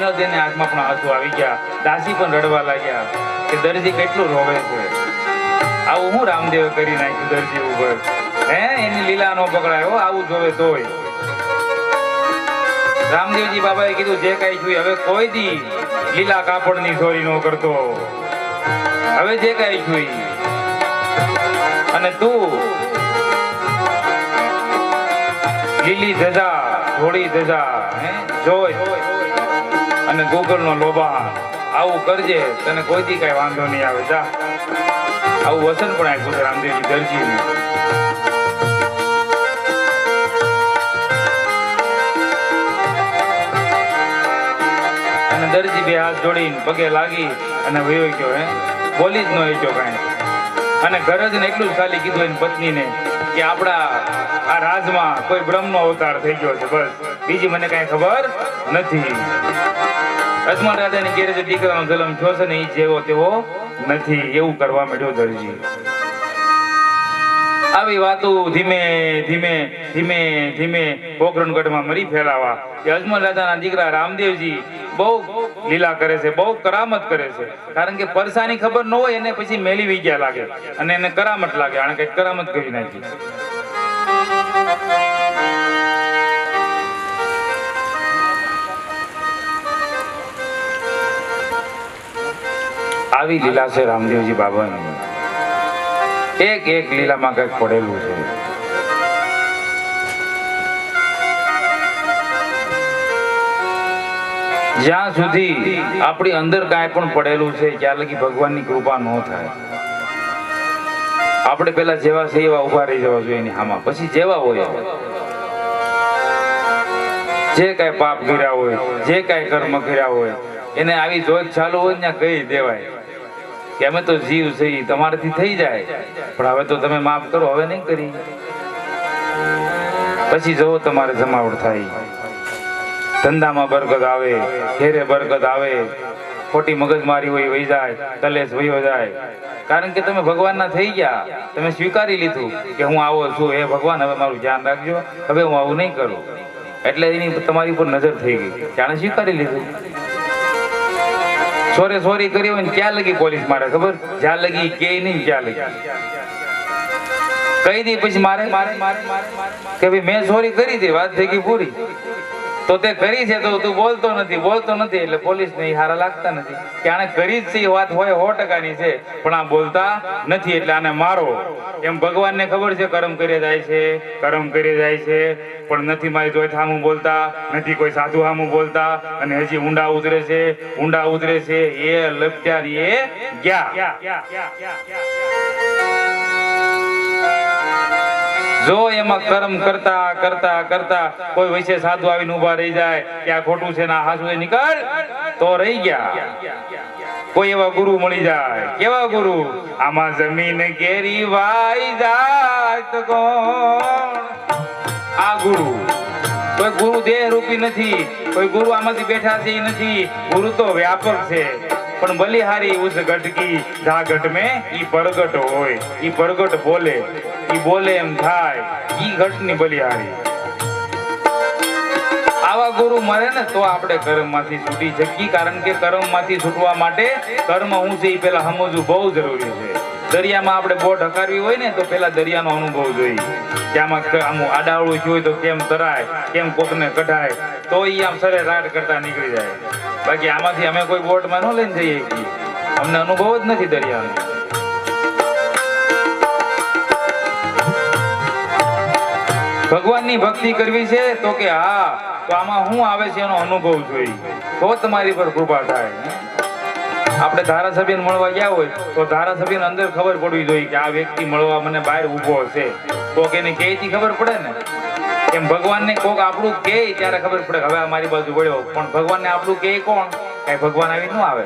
માલદેવની આંખમાં પણ આંસુ આવી ગયા. દાસી પણ રડવા લાગ્યા કે દરજી કેટલું રોવે છે. આવું હું રામદેવે કરી નાખ્યું દરજી ઉપર. એની લીલા નો પકડાયો, આવું જોવે તોય. રામદેવજી બાબાએ કીધું જે કઈ છું હવે કોઈ દી લીલા કાપડની ચોરી ન કરતો. હવે જે કઈ છું અને તું લીલી ધજા થોડી ધજા જોઈ અને ગોગલ નો લોબા આવું કરજે, તને કોઈ દી કઈ વાંધો નહીં આવે. જા આવું વચન પણ આપ્યું છે રામદેવજી દરજીને. અને દરજી બે હાથ જોડીને પગે લાગી અને વયો ગયો. બોલી જ ન ગયો કાંઈ. અને ઘર જ ને એટલું જ ખાલી કીધું એની પત્નીને કે આપણા આ રાજમાં કોઈ બ્રહ્મનો અવતાર થઈ ગયો છે, બસ બીજી મને કાંઈ ખબર નથી. અજમલ રાજાની ઘેરે જે દીકરાનો જન્મ થયો છે ને એ જેવો તેવો નથી, એવું કરવા માંડ્યો દરજી. આવી વાતો ધીમે ધીમે ધીમે ધીમે પોખરણગઢમાં મરી ફેલાવા કે અજમલ રાજાના દીકરા રામદેવજી બહુ લીલા કરે છે, બહુ કરામત કરે છે. કારણ કે પરસાની ખબર ન હોય એને પછી મેલી વિગ્યા લાગે અને એને કરામત લાગે, આને કઈક કરામત કરી નાખી. આવી લીલા છે રામદેવજી બાબાની. એક એક લીલામાં કઈક પડેલું છે. જ્યાં સુધી આપણી અંદર કાંઈ પણ પડેલું છે ત્યાં લગી ભગવાનની કૃપા ન થાય. આપણે પેલા જેવા છે એવા ઉભા રહી જવા જોઈએ એની હામાં. પછી જેવા હોય જે કાંઈ પાપ કર્યા હોય, જે કાંઈ કર્મ કર્યા હોય એને આવી જોત ચાલુ હોય ત્યાં કહી દેવાય કે અમે તો જીવ છે, તમારાથી થઈ જાય પણ હવે તો તમે માફ કરો, હવે નહીં કરી. પછી જવો તમારે જમાવટ થાય, ધંધામાં બરકત આવે, ઘેરે બરકત આવે, ખોટી મગજમારી હોય વહી જાય, કલેશ વહ્યો જાય. કારણ કે તમે ભગવાનના થઈ ગયા, તમે સ્વીકારી લીધું કે હું આવો છું, હે ભગવાન હવે મારું ધ્યાન રાખજો, હવે હું આવું નહીં કરું. એટલે એની તમારી ઉપર નજર થઈ ગઈ, જાણે સ્વીકારી લીધું. સોરી કરી હોય ને ક્યાં લગી પોલીસ મારે ખબર? જ્યાં લગી કે નહીં ત્યાં લગી કહી દે. પછી મારે કે ભાઈ મેં ચોરી કરી હતી, વાત થઈ ગઈ પૂરી. તો તે કરી છે તો તું બોલતો નથી એટલે પોલીસ ને હારા લાગતા નથી કે આને કરી જ છે. વાત હોય 100% છે પણ આ બોલતા નથી એટલે આને મારો. એમ ભગવાનને ખબર છે કર્મ કરી જાય છે પણ નથી મારી જોઈ હામું બોલતા, નથી કોઈ સાધુ હામું બોલતા અને હજી ઊંડા ઉતરે છે. એ લપટ્યા એ ગયા. જો એમાં કર્મ કરતા કોઈ વૈસે સાધુ આવીને ઉભા રહી જાય કે આ ખોટું છે ના હાસુ નીકળ તો રહી ગયા. કોઈ એવા ગુરુ મળી જાય, કેવા ગુરુ? આમાં જમીન કેરી વાઈ જાય તો કોણ? આ ગુરુ. કોઈ ગુરુ દેહ રૂપી નથી, કોઈ ગુરુ આમાંથી બેઠા છે એ નથી. ગુરુ તો વ્યાપક છે પણ બલિહારી ઉસ ઘટ કી જા ઘટ में ઈ પરગટ હોય, ઈ પરગટ બોલે, ઈ બોલે એમ થાય, ઈ ઘટની બલિહારી. આવા ગુરુ મળે ને તો આપણે કર્મમાંથી છૂટી શકીએ. કારણ કે કર્મમાંથી છૂટવા માટે કર્મ હું છે એ પેલા સમજવું બહુ જરૂરી છે. દરિયામાં આપણે બોટ હકારવી હોય ને તો પેલા દરિયાનો અનુભવ જોઈએ કે આમાં આડાવડું થયું હોય તો કેમ તરાય, કેમ કોકને કઢાય, તો એ આમ સરે રાડ કરતા નીકળી જાય. બાકી આમાંથી અમે કોઈ બોટમાં ન લઈને જઈએ, અમને અનુભવ જ નથી દરિયાનો. ભગવાનની ભક્તિ કરવી છે તો કે હા, તો આમાં શું આવે છે એનો અનુભવ જોઈએ તો તમારી પર કૃપા થાય. આપણે ધારાસભ્યને મળવા ગયા હોય તો ધારાસભ્યને અંદર ખબર પડવી જોઈએ કે આ વ્યક્તિ મળવા મને બહાર ઊભો છે, કોક એને કહેતી ખબર પડે ને. એમ ભગવાનને કોક આપણું કહે ત્યારે ખબર પડે હવે અમારી બાજુ વળ્યો. પણ ભગવાનને આપણું કહે કોણ? કઈ ભગવાન આવી ન આવે.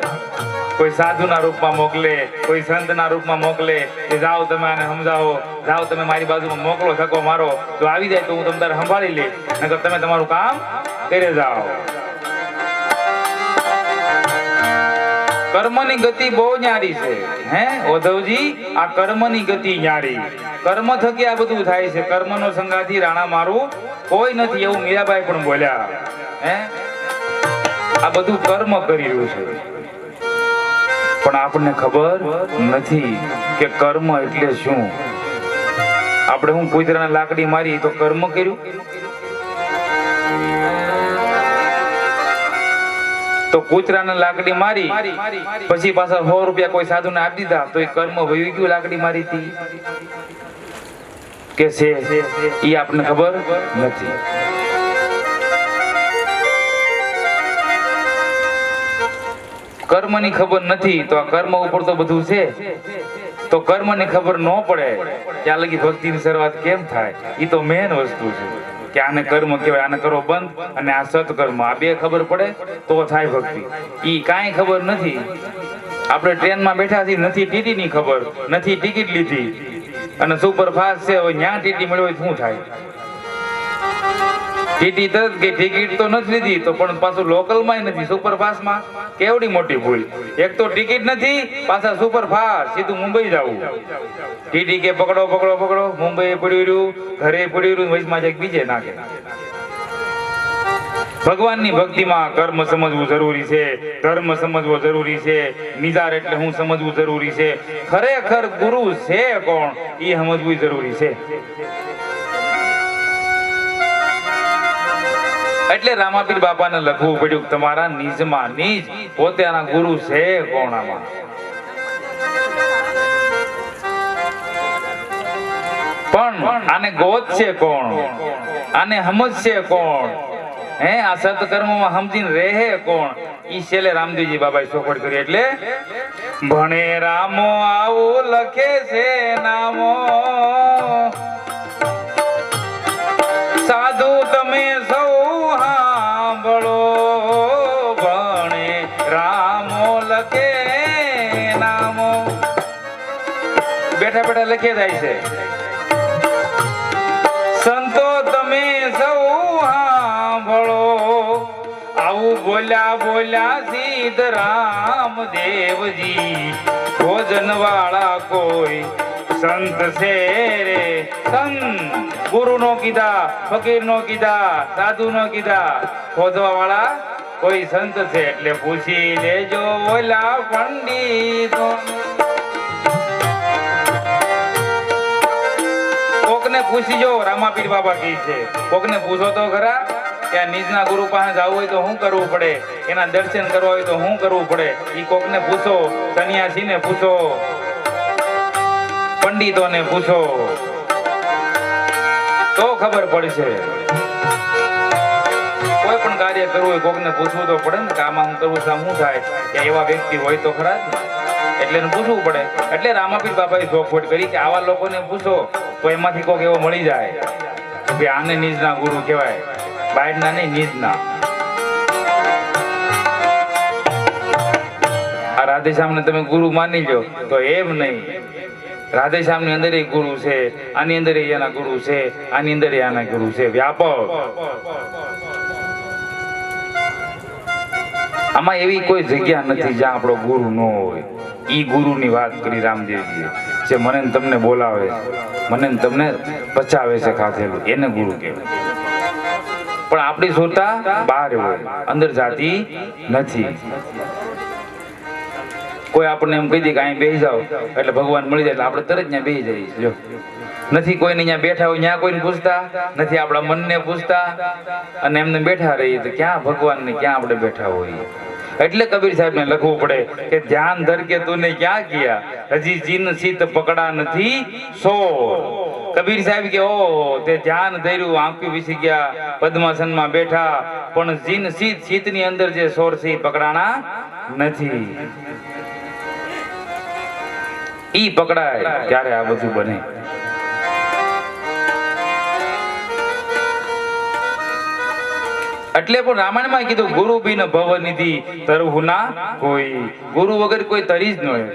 કોઈ સાધુના રૂપમાં મોકલે, કોઈ સંતના રૂપમાં મોકલે કે જાઓ તમે આને સમજાવો, જાઓ તમે મારી બાજુમાં મોકલો, ધક્કો મારો, જો આવી જાય તો હું તમને સંભાળી લઈશ, નકર તમે તમારું કામ કરી જાઓ. કર્મની ગતિ બહુ ન્યારી છે ઓધવજી. આ કર્મની ગતિ ન્યારી. કર્મ થકી આ બધું થાય છે. કર્મનો સંગાથી રાણા મારું કોઈ નથી, એવું મીરાબાઈ પણ બોલ્યા. આ બધું કર્મ કરી રહ્યું છે, પણ આપણને ખબર નથી કે કર્મ એટલે શું. આપણે હું કૂતરાને લાકડી મારી તો કર્મ કર્યું, તો કૂતરાને લાકડી મારી પછી પાછા 100 રૂપિયા કોઈ સાધુને આપી દીધા તો એ કર્મ વહી ગયું લાકડી મારી હતી કે છે એ આપણને ખબર નથી. કર્મની ખબર નથી તો આ કર્મ ઉપર તો બધું છે, તો કર્મની ખબર ન પડે ત્યાં લગી ભક્તિની શરૂઆત કેમ થાય? એ તો મેન વસ્તુ છે કે આને કર્મ કહેવાય, આને કરો બંધ અને આ સત્કર્મ, આ બે ખબર પડે તો થાય ભક્તિ. ઈ કાંઈ ખબર નથી. આપણે ટ્રેનમાં બેઠા છીએ, નથી ટીટી ની ખબર, નથી ટિકિટ લીધી અને સુપરફાસ્ટ છે, હવે ન્યા ટીટી મળ્યો હોય શું થાય? ટીટી તરત કે ટિકિટ તો નથી લીધી તો પણ પાછું લોકલમાં નથી, સુપરફાસ્ટમાં. કેવડી મોટી ભૂલ! એક તો ટિકિટ નથી, પાછા સુપરફાસ્ટ, સીધું મુંબઈ જવું. ટીટી કે પકડો પકડો પકડો, મુંબઈ પડ્યું રહ્યું, ઘરે પડ્યું રહ્યું, વચમાં જઈ બીજે નાખે. ભગવાનની ભક્તિમાં કર્મ સમજવું જરૂરી છે, ધર્મ સમજવો જરૂરી છે, નિજાર એટલે હું સમજવું જરૂરી છે, ખરેખર ગુરુ છે કોણ એ સમજવું જરૂરી છે. એટલે રામાપીર બાપાને લખવું પડ્યું તમારા નિજમાં નિજ પોતાના ગુરુ છે કોણ. આમાં પણ આને ગોત છે કોણ, આને સમજશે કોણ, હે આ સત્કર્મમાં સમજીને રહે કોણ? ઈ છેલ્લે રામદેવજી બાબાએ ચોખવટ કરી. એટલે ભણે રામો આવું લખે છે નામો, સાધુ તમે સૌ સાંભળો, ભણે રામો લખે નામો. બેઠા બેઠા લખે જાય છે. સંતો તમે સૌ સાંભળો, આવું બોલ્યા બોલ્યા સીધરામ દેવજી, ભોજન વાળા કોઈ સંત છે રે. સંત ગુરુ નો કીધા, ફકીર નો કીધા, સાધુ નો કીધા, ખોજવા વાળા કોઈ સંત છે. એટલે પૂછી લેજો ઓલા પંડિતો, કોકને પૂછીજો. રામાપીર બાબા કહે છે કોકને પૂછો તો ખરા કે આ નિજના ગુરુ પાસે જવું હોય તો શું કરવું પડે, એના દર્શન કરવા હોય તો શું કરવું પડે. ઈ કોકને પૂછો, સન્યાસીને પૂછો, પંડિતોને પૂછો તો ખબર પડશે. કોઈ પણ કાર્ય કરવું હોય કોકને પૂછવું તો પડે ને કે આમાં હું કરવું શું થાય, કે એવા વ્યક્તિ હોય તો ખરા જ ને, એટલે એને પૂછવું પડે. એટલે રામાપીર બાબાએ ચોખવટ કરી કે આવા લોકોને પૂછો તો એમાંથી કોક એવો મળી જાય કે આને નિજના ગુરુ કહેવાય, બહારના નહીં નિજના. આ રાધેશ્યામને તમે ગુરુ માની લો તો એમ નહીં. રાધેશ્યામ ની અંદર ગુરુ છે, આની અંદર એના ગુરુ છે, આની અંદર આના ગુરુ છે, વ્યાપક. આમાં એવી કોઈ જગ્યા નથી જ્યાં આપણો ગુરુ ન હોય. ઈ ગુરુ ની વાત કરી રામદેવજીએ, જે મને તમને બોલાવે છે, મને તમને પચાવે છે ખાધેલું, એને ગુરુ કહેવાય. પણ આપણી સુરતા બહાર હોય, અંદર જાતી નથી. કોઈ આપણને એમ કહી દે કે અહીં બેસી જાઓ એટલે ભગવાન મળી જાય, એટલે આપણે તરત ત્યાં બેસી જઈએ. જો નથી કોઈને ત્યાં બેઠા હોય ત્યાં કોઈને પૂછતા નથી, આપણા મનને પૂછતા અને એમને બેઠા રહીએ તો ક્યાં ભગવાનને ક્યાં આપણે બેઠા હોઈએ. એટલે કબીર સાહેબને લખવું પડે કે ધ્યાન ધર કે તુને ક્યાં કિયા, હજી જીન સીત પકડા નથી સોર. કબીર સાહેબ કે ઓ તે ધ્યાન ધર્યું, આંખ્યું વિસી ગયા, પદ્માસનમાં બેઠા, પણ જીન સીત સીતની અંદર જે સોર છે પકડાણા નથી. ઈ પકડાય ત્યારે આ બધું બને. એટલે પણ રામાયણમાં કીધું ગુરુ બિન ભવનિધિ તરવું ના કોઈ. ગુરુ વગર કોઈ તરી જ ન હોય.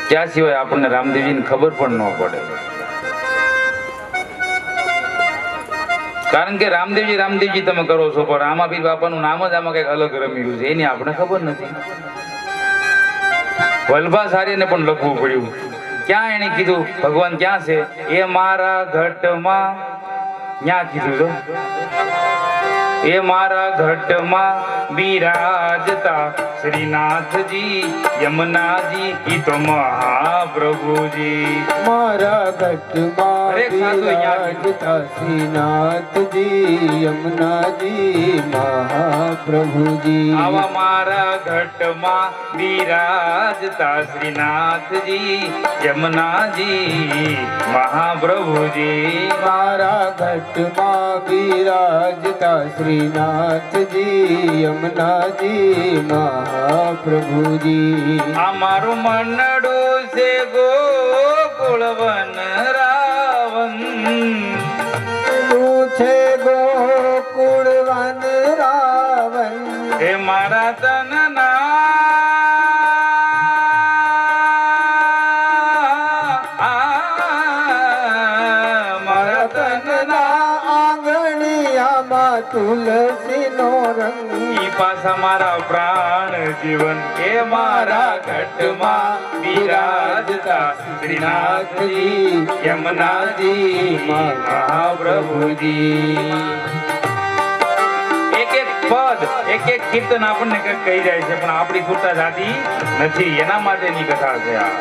ત્યાં સિવાય આપણને રામદેવજીની ખબર પણ ન પડે. કારણ કે રામદેવજી રામદેવજી તમે કરો છો, પણ રામાપીર બાપાનું નામ જ આમાં કઈક અલગ રમેલું છે, એની આપણે ખબર નથી. વલ્ભાચાર્યને પણ લખવું પડ્યું. ક્યાં એને કીધું ભગવાન ક્યાં છે? એ મારા ઘટમાં ન્યા કીધું તો એ મારા ઘટમાં બિરાજતા શ્રીનાથજી યમુનાજી ઈ તો મહાપ્રભુજી મારા ઘટમાં અરે સાધુ અહીંયા બિરાજતા શ્રીનાથજી યમુનાજી મહાપ્રભુજી આવા મારા ઘટમાં બિરાજતા શ્રીનાથજી યમુનાજી મહાપ્રભુજી મારા ઘટમાં બિરાજતા શ્રીનાથજી યમુનાજી મહાપ્રભુજી આ મારું મનડું છે ગોકુળ વન રાવણ તું છે ગોકુળ વન રાવણ એ મારા તનના મારા તનના આંગણિયામાં તુલસીનો રંગ ઈ પાછા મારા પ્રાણ જીવન એ મારા ઘટમાં બિરાજતા શ્રીનાથજી યમુનાજી મહાપ્રભુજી એક એક પદ એક એક કીર્તન આપણને કંઈક કહી જાય છે પણ આપણી સુરતા જાતી નથી એના માટેની કથા છે આ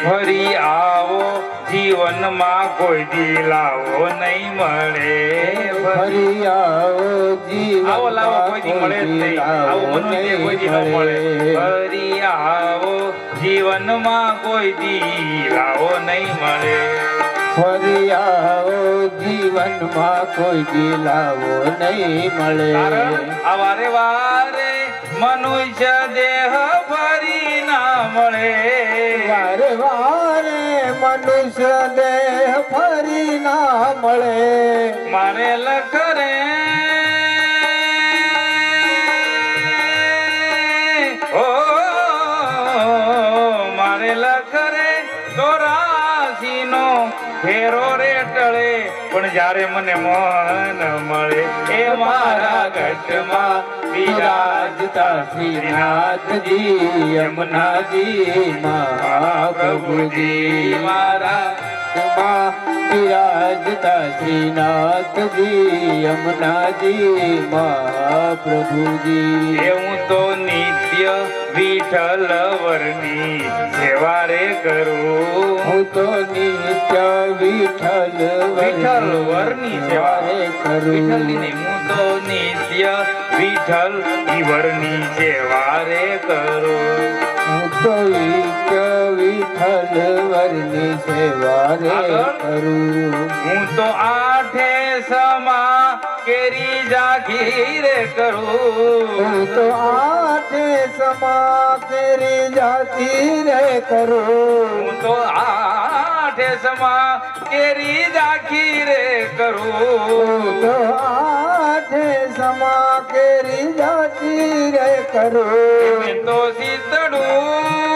ફરી આવો જીવનમાં કોઈ દિલાવો નહીં મળે ફરી આવો જીવન આવો લાવો કોઈ દી મળે જ નહીં આવું મનુષ્ય કોઈ દી ન મળે ફરી આવો જીવનમાં કોઈ દિલાવો નહીં મળે ફરી આવો જીવનમાં કોઈ દિલાવો નહીં મળે આ વારે વારે મનુષ્ય દેહ ફરી ના મળે વારે વારે મનુષ્ય દેહ ફરી ના મળે મારે લખરે ઓ મારે લખરે 84 નો ફેરો રે ટળે પણ જ્યારે મને મન મળે એ મારા ઘટમાં બિરાજતા શ્રીનાથજી યમુનાજી મહાપ્રભુજી મારા બિરાજતા શ્રીનાથજી યમુનાજી મહાપ્રભુજી એ હું તો નિત્ય વિઠ્ઠલ વરની સેવા રે કરું હું તો નિત્ય વિઠ્ઠલ વિઠ્ઠલ વરની સેવા રે વિઠ્ઠલની કરું નહીં, હું તો નિત્ય વિઠ્ઠલ ઈવરની સેવા રે કરું હું તો નિત્ય વિઠ્ઠલ વરની સેવા રે કરું હું તો આઠે સમા કેરી જાગી રે કરું હું તો આઠે સમા કેરી જાતી રે કરું હું તો આઠે સમા કેરી જાગી રે કરું હું તો આઠે સમા કેરી જાતી રે કરું મેં તો શીતળું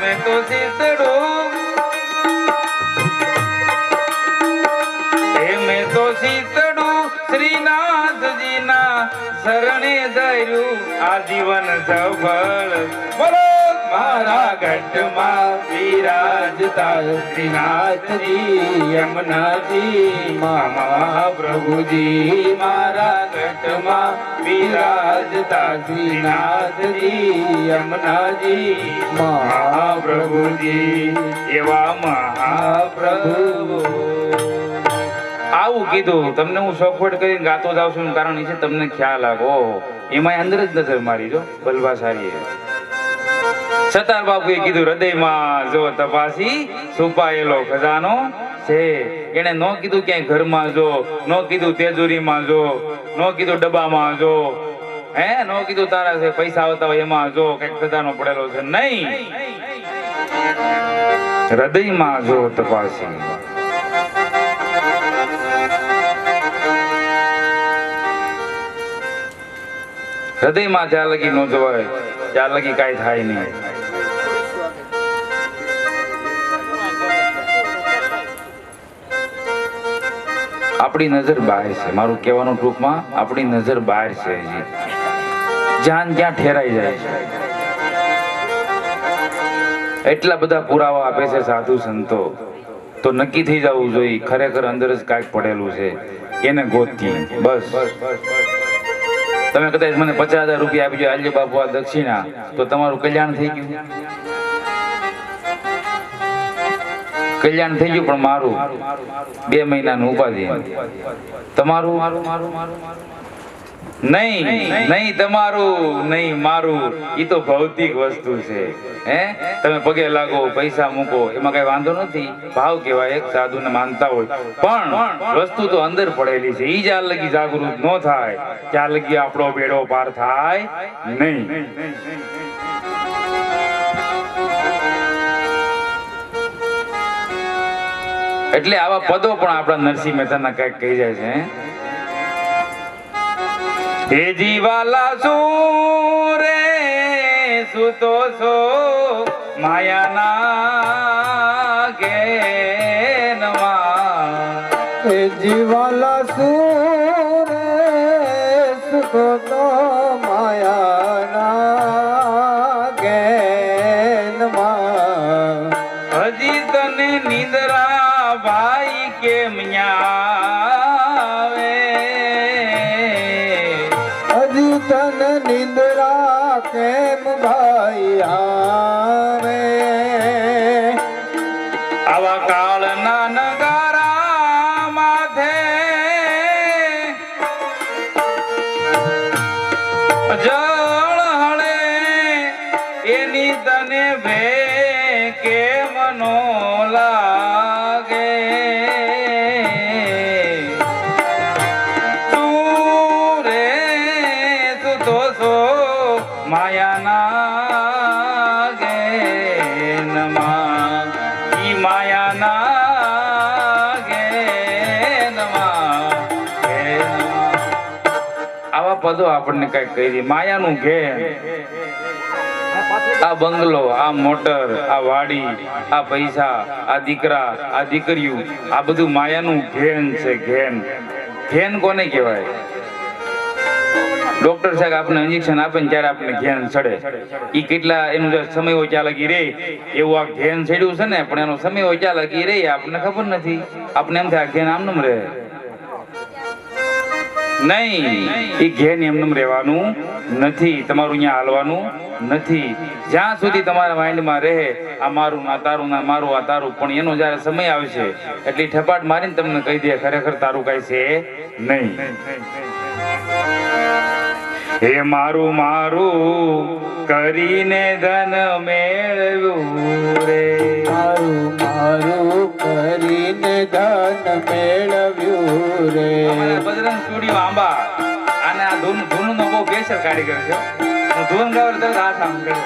મેં તો શીતળું મેં તો શીતળું શ્રીનાથજીના શરણે ધર્યું આજીવન સફળ બોલો મારા ઘટમાં બિરાજતા શ્રીનાથજી યમુનાજી મહાપ્રભુજી મારા ઘટમાં બિરાજતા શ્રીનાથજી યમુનાજી મહાપ્રભુજી એવા મહાપ્રભુ આવું કીધું તમને હું શોખવટ કરીને ગાતો જાઉં છું એનું કારણ એ છે તમને ખ્યાલ આવો એમાં અંદર જ નજર મારી જો બલવા સારી સતાર બાપુએ કીધું હૃદયમાં જો તપાસી છુપાયેલો ખજાનો છે એને ન કીધું ક્યાંય ઘરમાં જો ન કીધું તેજોરીમાં જો ન કીધું ડબ્બામાં જો હે ન કીધું તારા છે પૈસા આવતા હોય એમાં જો કઈક ખજાનો પડેલો છે નહીં હૃદયમાં જો તપાસી હૃદયમાં જ્યાં લગી ન જોવાય ત્યાં લગી કાંઈ થાય નહીં આપણી નજર બહાર છે. મારું કહેવાનું ટૂંકમાં આપણી નજર બહાર છે. હજી જ્યાં ક્યાં ઠેરાઈ જાય છે. એટલા બધા પુરાવા આપે છે સાધુ સંતો, તો નક્કી થઈ જવું જોઈએ ખરેખર અંદર જ કાંઈક પડેલું છે. એને ગોતી બસ. તમે કદાચ મને 50,000 રૂપિયા આપી દો, આલ્યો બાપુ આ દક્ષિણા, તો તમારું કલ્યાણ થઈ ગયું. કલ્યાણ થઈ ગયું, પણ મારું 2 મહિનાનું ઉપાધિ. તમારું નહીં, નહીં તમારું, નહીં મારું. ઈ તો ભૌતિક વસ્તુ છે. હે તમે પગે લાગો, પૈસા મૂકો, એમાં કઈ વાંધો નથી. ભાવ કહેવાય, એક સાધુને માનતા હોય, પણ વસ્તુ તો અંદર પડેલી છે. ઈ જ્યાં લગી જાગૃત ન થાય ત્યાં લગી આપણો બેડો પાર થાય નહીં. એટલે આવા પદો પણ આપણા નરસિંહ મહેતાના કઈક કહી જાય છે. હે જીવાલા સુરે સુતો સો માયાના ઘેનમાં. હે જીવાલા સુરે સુખો તો માયાના ગેનમાં. હજી તને નિંદરા ભાઈ કેમ આવે? હજી તન નિંદ્રા કેમ ભાઈ આવે? આવા કાળના નગારા માથે જળ હળે એની તને ભે કેમ નો લાગે? તું રે સુતો છો માયાના ગેનમાં. ઈ માયાના ગેનમાં. આવા પદો આપણને કઈક કહી દે. માયાનું ઘેન, આ બંગલો, આ મોટર, આ વાડી, આ પૈસા, આ દીકરા, આ દીકરીઓ, આ બધું માયાનું ઘેન છે. ઘેન, ઘેન કોને કહેવાય? ડોક્ટર સાહેબ આપણે ઇન્જેક્શન આપે ને ત્યારે આપણે ઘેન ચડે. ઈ કેટલા એનું જે સમય હોય ત્યાં લગી રે, એવું આ ઘેન ચડ્યું છે ને, પણ એનો સમય હોય ત્યાં લગી રે આપણને ખબર નથી. આપણે એમ થાય ઘેન આમનેમ રહે. નહીં, એ ઘેન એમનેમ રહેવાનું નથી. તમારું અહીંયા હાલવાનું નથી. જ્યાં સુધી તમારા માઇન્ડમાં રહે આ મારું ના તારું, ના મારું આ તારું, પણ એનો જ્યારે સમય આવશે એટલી ઠપાટ મારીને તમને કહી દે ખરેખર તારું કઈ છે નહીં. હે મારું મારું કરીને ધન મેળવ્યું રે. મારું મારું કરીને ધન મેળવ્યું રે. અમારા બજરંગ સ્ટુડિયો આંબા અને આ ધૂનનો બહુ બેસર કારીગર છે. હું ધૂન ગાવ તરત હાથ આમ કર્યો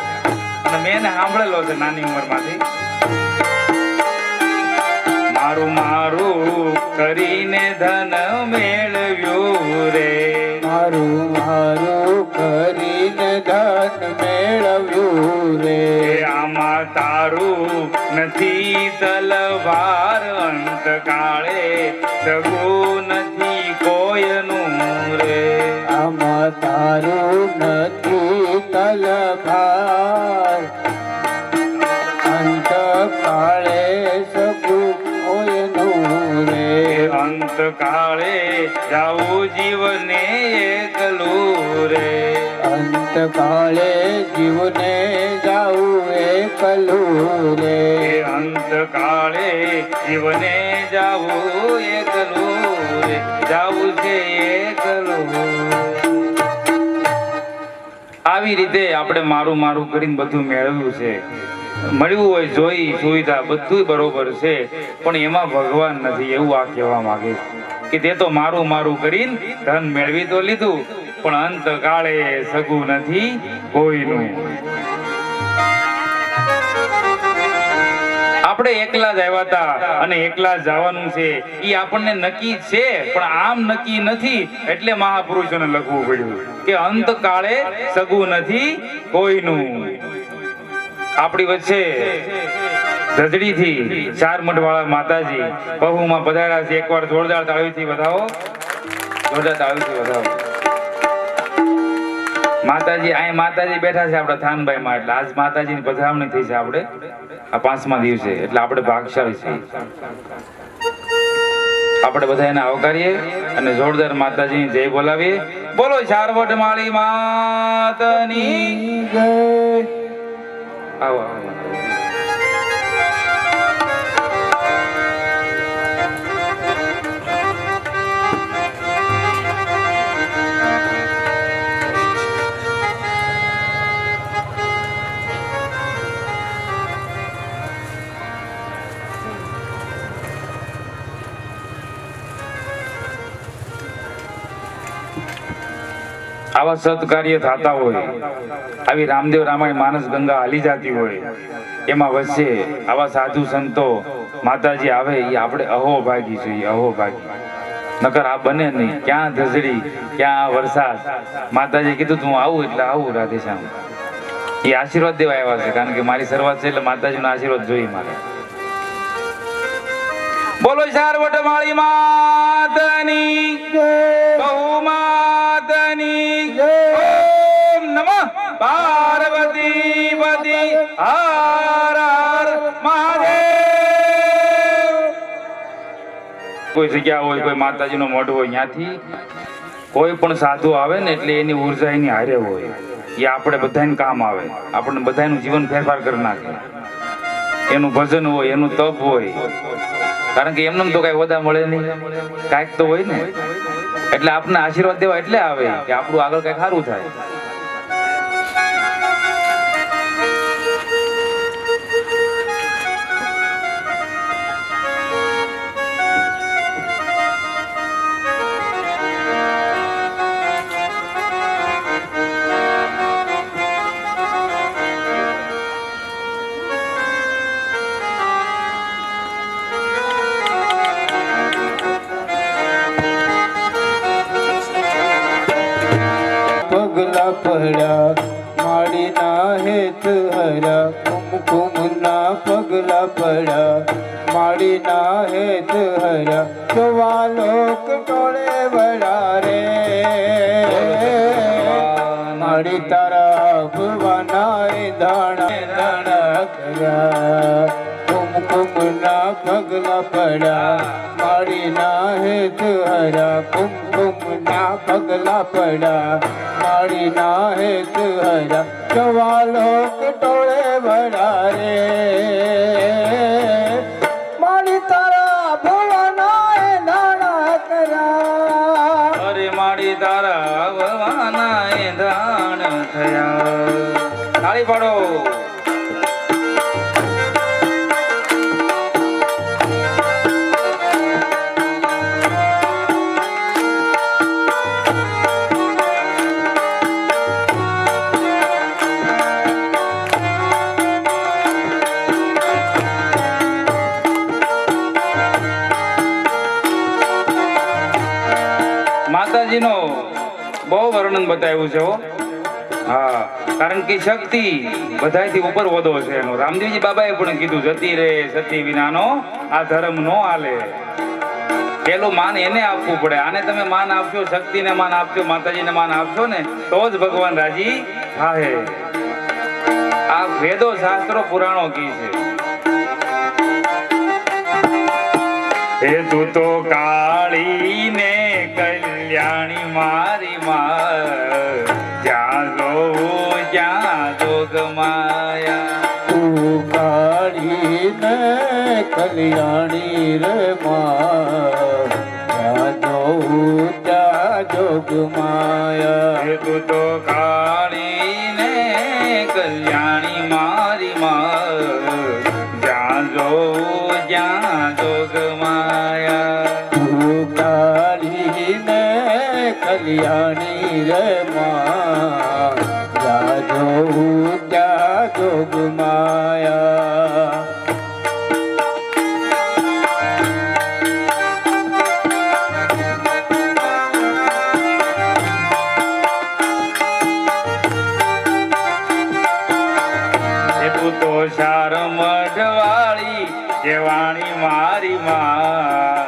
અને મેં એને સાંભળેલો છે નાની ઉંમરમાંથી. મારું મારું કરીને ધન મેળવ્યું રે. મારું મારું કરીને ધન મેળવ્યું રે. આમાં તારું નથી તલવાર, અંતકાળે સગું નથી કોયનું રે. આમાં તારું નથી તલભાર, અંત કાળે સગું કોયનું રે. અંતકાળે જાવું જીવને એકલું રે. અંત કાળે જીવને જાવું એકલું રે. અંતકાળે જીવને જાવું એકલું રે. જાવું છે એકલું. આવી રીતે આપણે મારું મારું કરીને બધું મેળવ્યું છે. મળ્યું હોય જોઈ સુવિધા બધું બરોબર છે, પણ એમાં ભગવાન નથી એવું આ કહેવા માંગે છે કે તે તો મારું મારું કરીને ધન મેળવી તો લીધું, પણ અંતકાળે સગું નથી કોઈનું. આપણે એકલા જ આવ્યા હતા અને એકલા જ જવાનું છે એ આપણને નક્કી છે, પણ આમ નક્કી નથી. એટલે મહાપુરુષોને લખવું પડ્યું કે અંતકાળે સગું નથી કોઈનું. આપણી વચ્ચે ધજડીથી ચાર મઠવાળા માતાજી બહુમાં પધાર્યા છે. એકવાર જોરદાર તાળીથી વધાવો, જોરદાર તાળીથી વધાવો. માતાજી અહીં માતાજી બેઠા છે આપણા થાનભાઈ માં, એટલે આજ માતાજીની પધરામણી થઈ છે આપણે આ 5મા દિવસે, એટલે આપણે ભાગશાળી છીએ. આપણે બધા એને આવકારીએ અને જોરદાર માતાજીની જય બોલાવીએ. બોલો ચારવટ માળી માતની જય. આવો આવો. આવા સત્કાર્ય થતા હોય, આવી રામદેવ રામાયણ માનસ ગંગા હાલી જતી હોય, એમાં વચ્ચે આવા સાધુ સંતો માતાજી આવે, એ આપણે અહોભાગી છીએ, અહોભાગી. નકર આ બને નહીં. ક્યાં ધજડી, ક્યાં આ વરસાદ. માતાજી કીધું તું આવું એટલે આવું. રાધેશ્યામ એ આશીર્વાદ દેવા આવ્યા છે, કારણ કે મારી શરૂઆત છે એટલે માતાજીનો આશીર્વાદ જોઈએ મારે. બોલો ચારવટ માળી માતની બહુ માતની ઓમ નમઃ પાર્વતી પતિ હર હર મહાદેવ. કોઈ જગ્યા હોય, કોઈ માતાજીનો મઢ હોય, ત્યાંથી કોઈ પણ સાધુ આવે ને એટલે એની ઉર્જા એની હારે હોય, એ આપણે બધાને કામ આવે, આપણને બધાનું જીવન ફેરફાર કરી નાખે. એનું ભજન હોય, એનું તપ હોય, કારણ કે એમને તો કઈ હોદા મળે નહીં, કાંઈક તો હોય ને. એટલે આપને આશીર્વાદ દેવા એટલે આવે કે આપણું આગળ કઈ સારું થાય. પગલા પડ્યા માળીના હેત હરા, કુમકુમના પગલા પડ્યા માળીના હેત હરા, સવાલોક ટોળે વળા રે માળી તારા ભવાના દાણા દાણા કર્યા. કુમકુમના પગલા પડ્યા માળીના હેત હરા, કુમકુમના પગલા પડ્યા માળીના હેત હરા, સવાલોક ટોળે વળા રે માળી તારા ભવાના દાણા કર્યા. અરે માડી તારા ભવાના એ દાણ થયા. તાળી પાડો. માતાજીનો બહુ વર્ણન બતાવ્યું છે હો. હા, કારણ કે શક્તિ બધાયથી ઉપર વધો છે એનો. રામદેવજી બાબાએ પણ કીધું જતી રે સતી વિનાનો આ ધર્મ નો હાલે. પેલું માન એને આપવું પડે. આને તમે માન આપશો, શક્તિને માન આપશો, માતાજીને માન આપશો ને તો જ ભગવાન રાજી થાય. આ વેદો શાસ્ત્રો પુરાણો કી છે. હે તું તો કાળી ને કલ્યાણી મારી માં, જ્યાં જોઉં જ્યાં જોગ માયા. તું કાળી ને કલ્યાણી રે માં, જ્યાં જોઉં ત્યાં જોગ માયા. હે તું તો કાળી ને કલ્યાણી મારી માં, જ્યાં જોઉં જ્યાં જોગ માયા. તું કાળી ને કલ્યાણી રે માં, જ્યાં જોઉં ત્યાં જોગ માયા. હે તું તો શાર મઢવાળી મારી માં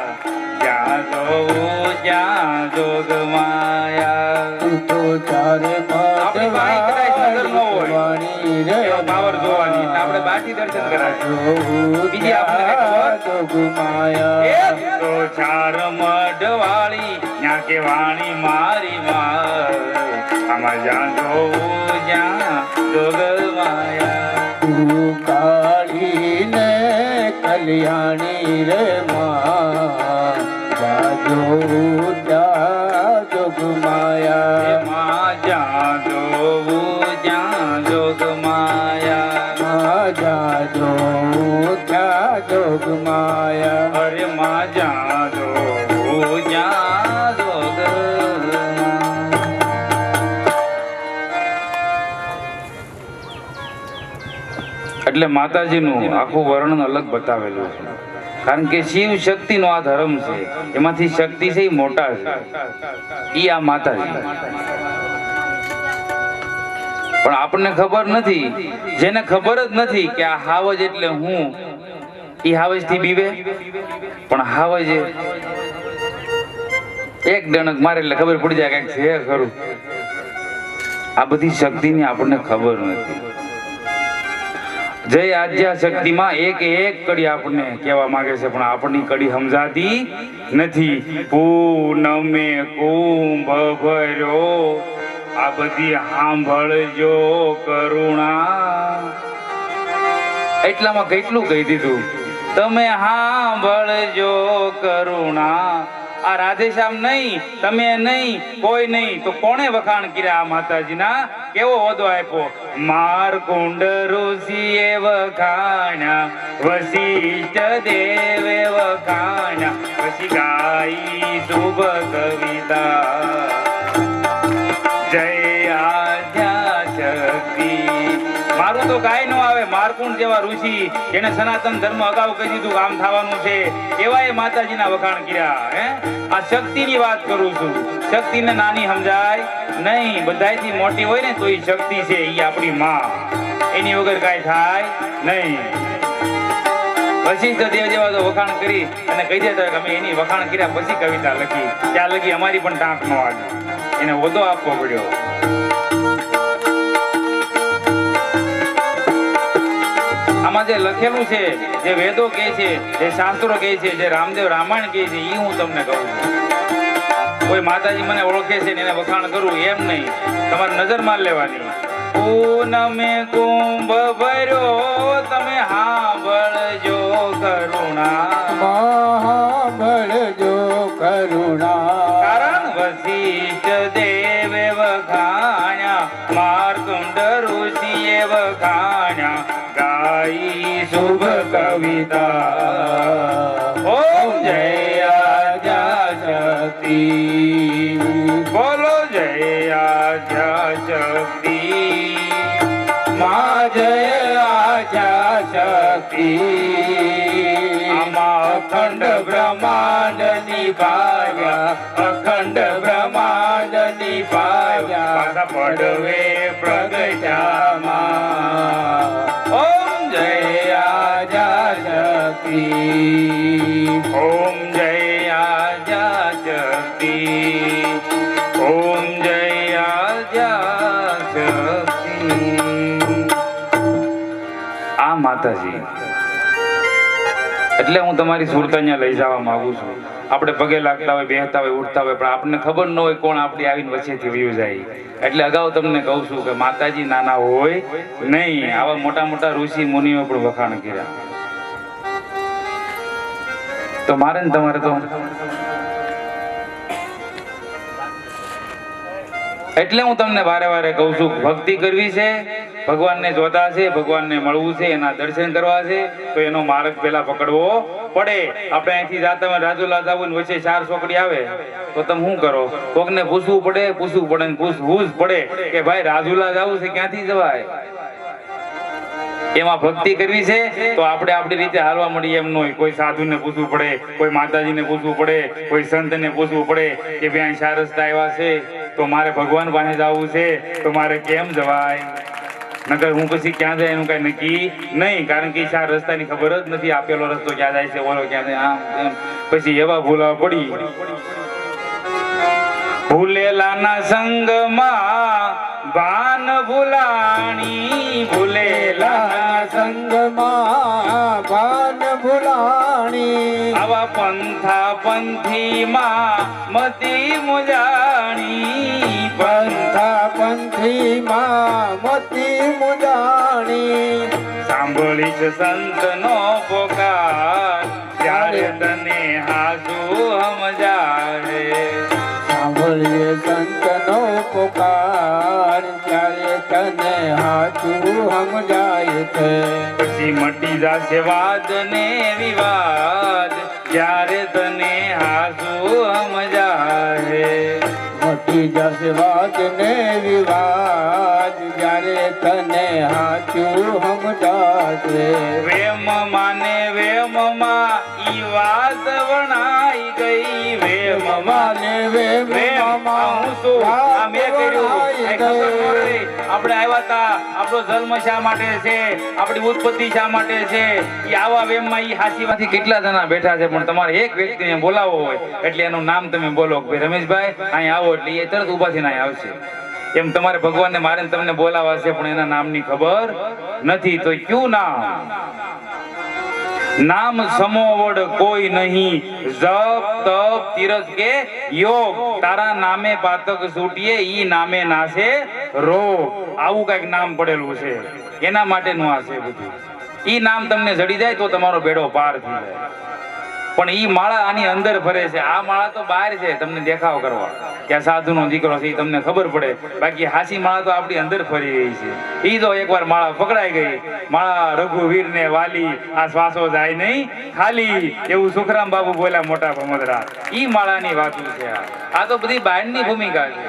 જ્યાં જોઉં ત્યાં જોગ માયા તું તો ચાર આપણી પાસે કદાચ નજર ન હોય વાણી રે એવા પાવર જોવાની એટલે આપણે બાકી દર્શન કરાય બીજી આપણને કઈ ખબર? માયા તો ચાર મઢવાળી ન્યા કે વાણી મારી માં આમાં જ્યાં જોઉં જ્યાં જોગ માયા તું કાળી ને કલ્યાણી રે માં જાજો ત્યાં જોગ માયા માં જ્યાં જોઉં જ્યાં જોગ માયા જાજો ત્યાં જોગ માયા અરે માં જ્યાં જોઉં જ્યાં જોગ એટલે માતાજીનું આખું વર્ણન અલગ બતાવેલું છે કારણ કે શિવ શક્તિનો આ ધર્મ છે એમાંથી શક્તિ છે એ મોટા છે ઈ આ માતાજી પણ આપણને ખબર નથી જેને ખબર જ નથી કે આ હાવજ એટલે હું ઈ હાવજ થી બીવે પણ હાવજ એક ડણક મારે એટલે ખબર પડી જાય કે છે ખરું આ બધી શક્તિની આપણને ખબર નથી જય આદ્યા શક્તિમાં એક એક કડી આપણને કહેવા માંગે છે પણ આપણી કડી સમજાતી નથી પૂનમે કુંભ ભર્યો આ બધી સાંભળજો કરુણા એટલામાં કેટલું કહી દીધું તમે સાંભળજો કરુણા આ રાધેશ્યામ નહીં તમે નહીં કોઈ નહીં તો કોણે વખાણ કર્યા આ માતાજીના કેવો હોદો આપ્યો મારકુંડ ઋષિએ વખાણ્યા વશિષ્ઠ દેવે વખાણ્યા પછી ગાઈ શુભ કવિતા જય આદ્યા શક્તિ મારું તો કાંઈ ન આવે મારકુંડ જેવા ઋષિ જેને સનાતન ધર્મ અગાઉ કહી દીધું કામ થવાનું છે એવાય માતાજીના વખાણ કર્યા હે આ શક્તિની વાત કરું છું શક્તિને નાની સમજાય નહીં બધાયથી મોટી હોય ને તો એ શક્તિ છે એ આપણી માં એની વગર કાંઈ થાય નહીં વશિષ્ઠ દેવ જેવા તો વખાણ કરી અને કહી દેતા કે અમે એની વખાણ કર્યા પછી કવિતા લખી ત્યાં લગી અમારી પણ ટાંક નો આવી એને હોદો આપવો પડ્યો આમાં જે લખેલું છે જે વેદો કહે છે જે શાસ્ત્રો કહે છે જે રામદેવ રામાયણ કહે છે એ હું તમને કહું છું કોઈ માતાજી મને ઓળખે છે ને એને વખાણ કરું એમ નહીં તમારે નજર માર લેવાની પૂનમે કુંભ ભર્યો તમે સાંભળજો કરુણા સાંભળજો કરુણા કારણ વશિષ્ઠ દેવે વખાણ્યા માર્કુંડ ઋષિએ વખાણ્યા ગાઈ શુભ કવિતા ઓમ જય આદ્યા શક્તિ બોલો જય આદ્યા શક્તિ મા જય આદ્યા શક્તિ આમાં અખંડ બ્રહ્માંડ નિભાવ્યા અખંડ બ્રહ્માંડ નિભાવ્યા પાછા પડવે પ્રગટામાં ઓમ જય આદ્યા શક્તિ ઓમ જય આદ્યા શક્તિ ઓમ જય આદ્યા શક્તિ આ માતાજી એટલે હું તમારી સુરતા અહીંયા લઈ જવા માંગુ છું આપણે પગે લાગતા હોય બેહતા હોય ઉઠતા હોય પણ આપણને ખબર ન હોય કોણ આપણી આવીને વચ્ચેથી વયું જાય એટલે અગાઉ તમને કહું છું કે માતાજી નાના હોય નહીં આવા મોટા મોટા ઋષિ મુનિઓ પણ વખાણ કર્યા તો મારે ને તમારે તો એટલે હું તમને વારે વારે કહું છું ભક્તિ કરવી છે ભગવાનને જોતા છે ભગવાનને મળવું છે એના દર્શન કરવા છે તો એનો માર્ગ પેલા પકડવો પડે આપણે અહીંથી જાતા હોય રાજુલા જવું વચ્ચે 4 છોકરી આવે તો તમે શું કરો કોકને પૂછવું પડે ને પૂછવું જ પડે કે ભાઈ રાજુલા જવું છે ક્યાંથી જવાય એમાં ભક્તિ કરવી છે તો આપણે આપણી રીતે હાલવા મળીએ એમ ન હોય કોઈ સાધુને પૂછવું પડે કોઈ માતાજીને પૂછવું પડે કોઈ સંતને પૂછવું પડે કે ભાઈ અહીં 4 રસ્તા આવ્યા છે તો મારે ભગવાન પાસે જવું છે તો મારે કેમ જવાય નકર હું પછી ક્યાં જાય એનું કઈ નક્કી નહીં, કારણ કે 4 રસ્તાની ખબર જ નથી, આપેલો રસ્તો ક્યાં જાય છે, ઓલો ક્યાં જાય, આમ તેમ. પછી એવા ભૂલા પડી. ભૂલેલાના સંગમાં ભાન ભૂલાણી, ભૂલેલાના સંગમાં ભાન ભૂલાણી, આવા પંથા પંથીમાં મતી મુજાણી, પંથા પંથીમાં મતી મુજાણી. સાંભળીશ સંતનો પોકાર, ત્યારે તને હાસુ સમજાવે. સાંભળીએ સંતનો પુકાર, ત્યારે તને હાચું સમજાય છે. પછી મટી જાશે વાદ ને વિવાદ, જ્યારે તને હાસુ સમજાવે. મટી જશે વાત ને વિવાદ, જ્યારે તને હાચું સમજાશે. વેમ માને વેમમાં ઈ વાત વણાઈ ગઈ, વેમ માને વેમ મામા વાત વણાઈ ગઈ. આપણે આવ્યા તા, આપણો જન્મ શા માટે છે, આપણી ઉત્પત્તિ શા માટે છે, ઈ આવા વેમમાં ઈ હાસીમાંથી કેટલા જણા બેઠા છે, પણ તમારે એક વ્યક્તિને બોલાવવો હોય એટલે એનું નામ તમે બોલો કે ભાઈ રમેશભાઈ અહીં આવો, એટલે એ તરત ઊભા થઈને અહીં આવશે. એમ તમારે ભગવાનને મારે ને તમને બોલાવા છે, પણ એના નામની ખબર નથી. તો ક્યું નામ? નામ સમોવડ કોઈ નહીં, જપ તપ તીરથ કે યોગ, તારા નામે પાતક છૂટીએ, ઈ નામે નાશે રોગ. આવું કઈક નામ પડેલું છે, એના માટેનું આ છે બધું. ઈ નામ તમને જડી જાય તો તમારો બેડો પાર થઈ જાય. પણ ઈ માળા આની અંદર ફરે છે, આ માળા તો બહાર છે, તમને દેખાવ કરવા કે આ સાધુનો દીકરો છે, ઈ તમને ખબર પડે. બાકી હાસી માળા તો આપણી અંદર ફરી રહી છે. ઈ તો એકવાર માળા પકડાઈ ગઈ, માળા રઘુવીર ને વાલી, આ શ્વાસો જાય નહીં ખાલી, એવું સુખરામ બાબુ બોલ્યા મોટા ભમદરા. ઈ માળાની વાતો છે. આ તો બધી બહારની ભૂમિકા છે.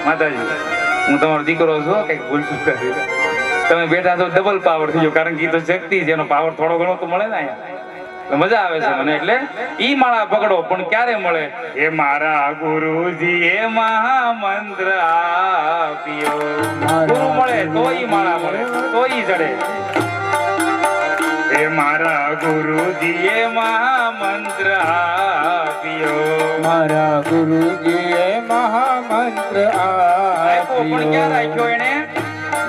માતાજી, હું તમારો દીકરો છું, કઈક ભૂલ ચૂક કરી, તમે બેઠા છો ડબલ પાવર થઈ ગયો, કારણ કે ઈ તો શક્તિ છે, એનો પાવર થોડો ઘણો તો મળે ને અહીંયા. મજા આવે છે મને. એટલે ઈ માળા પકડો, પણ ક્યારે મળે? એ મારા ગુરુજી એ મહામંત્ર આપ્યો. ગુરુ મળે તો ઈ માળા મળે, તો ઈ જડે. એ મારા ગુરુજી એ મહામંત્ર આપ્યો, મારા ગુરુજીએ મહામંત્ર આપ્યો. પણ ક્યાં આપ્યો. રાખ્યો એને?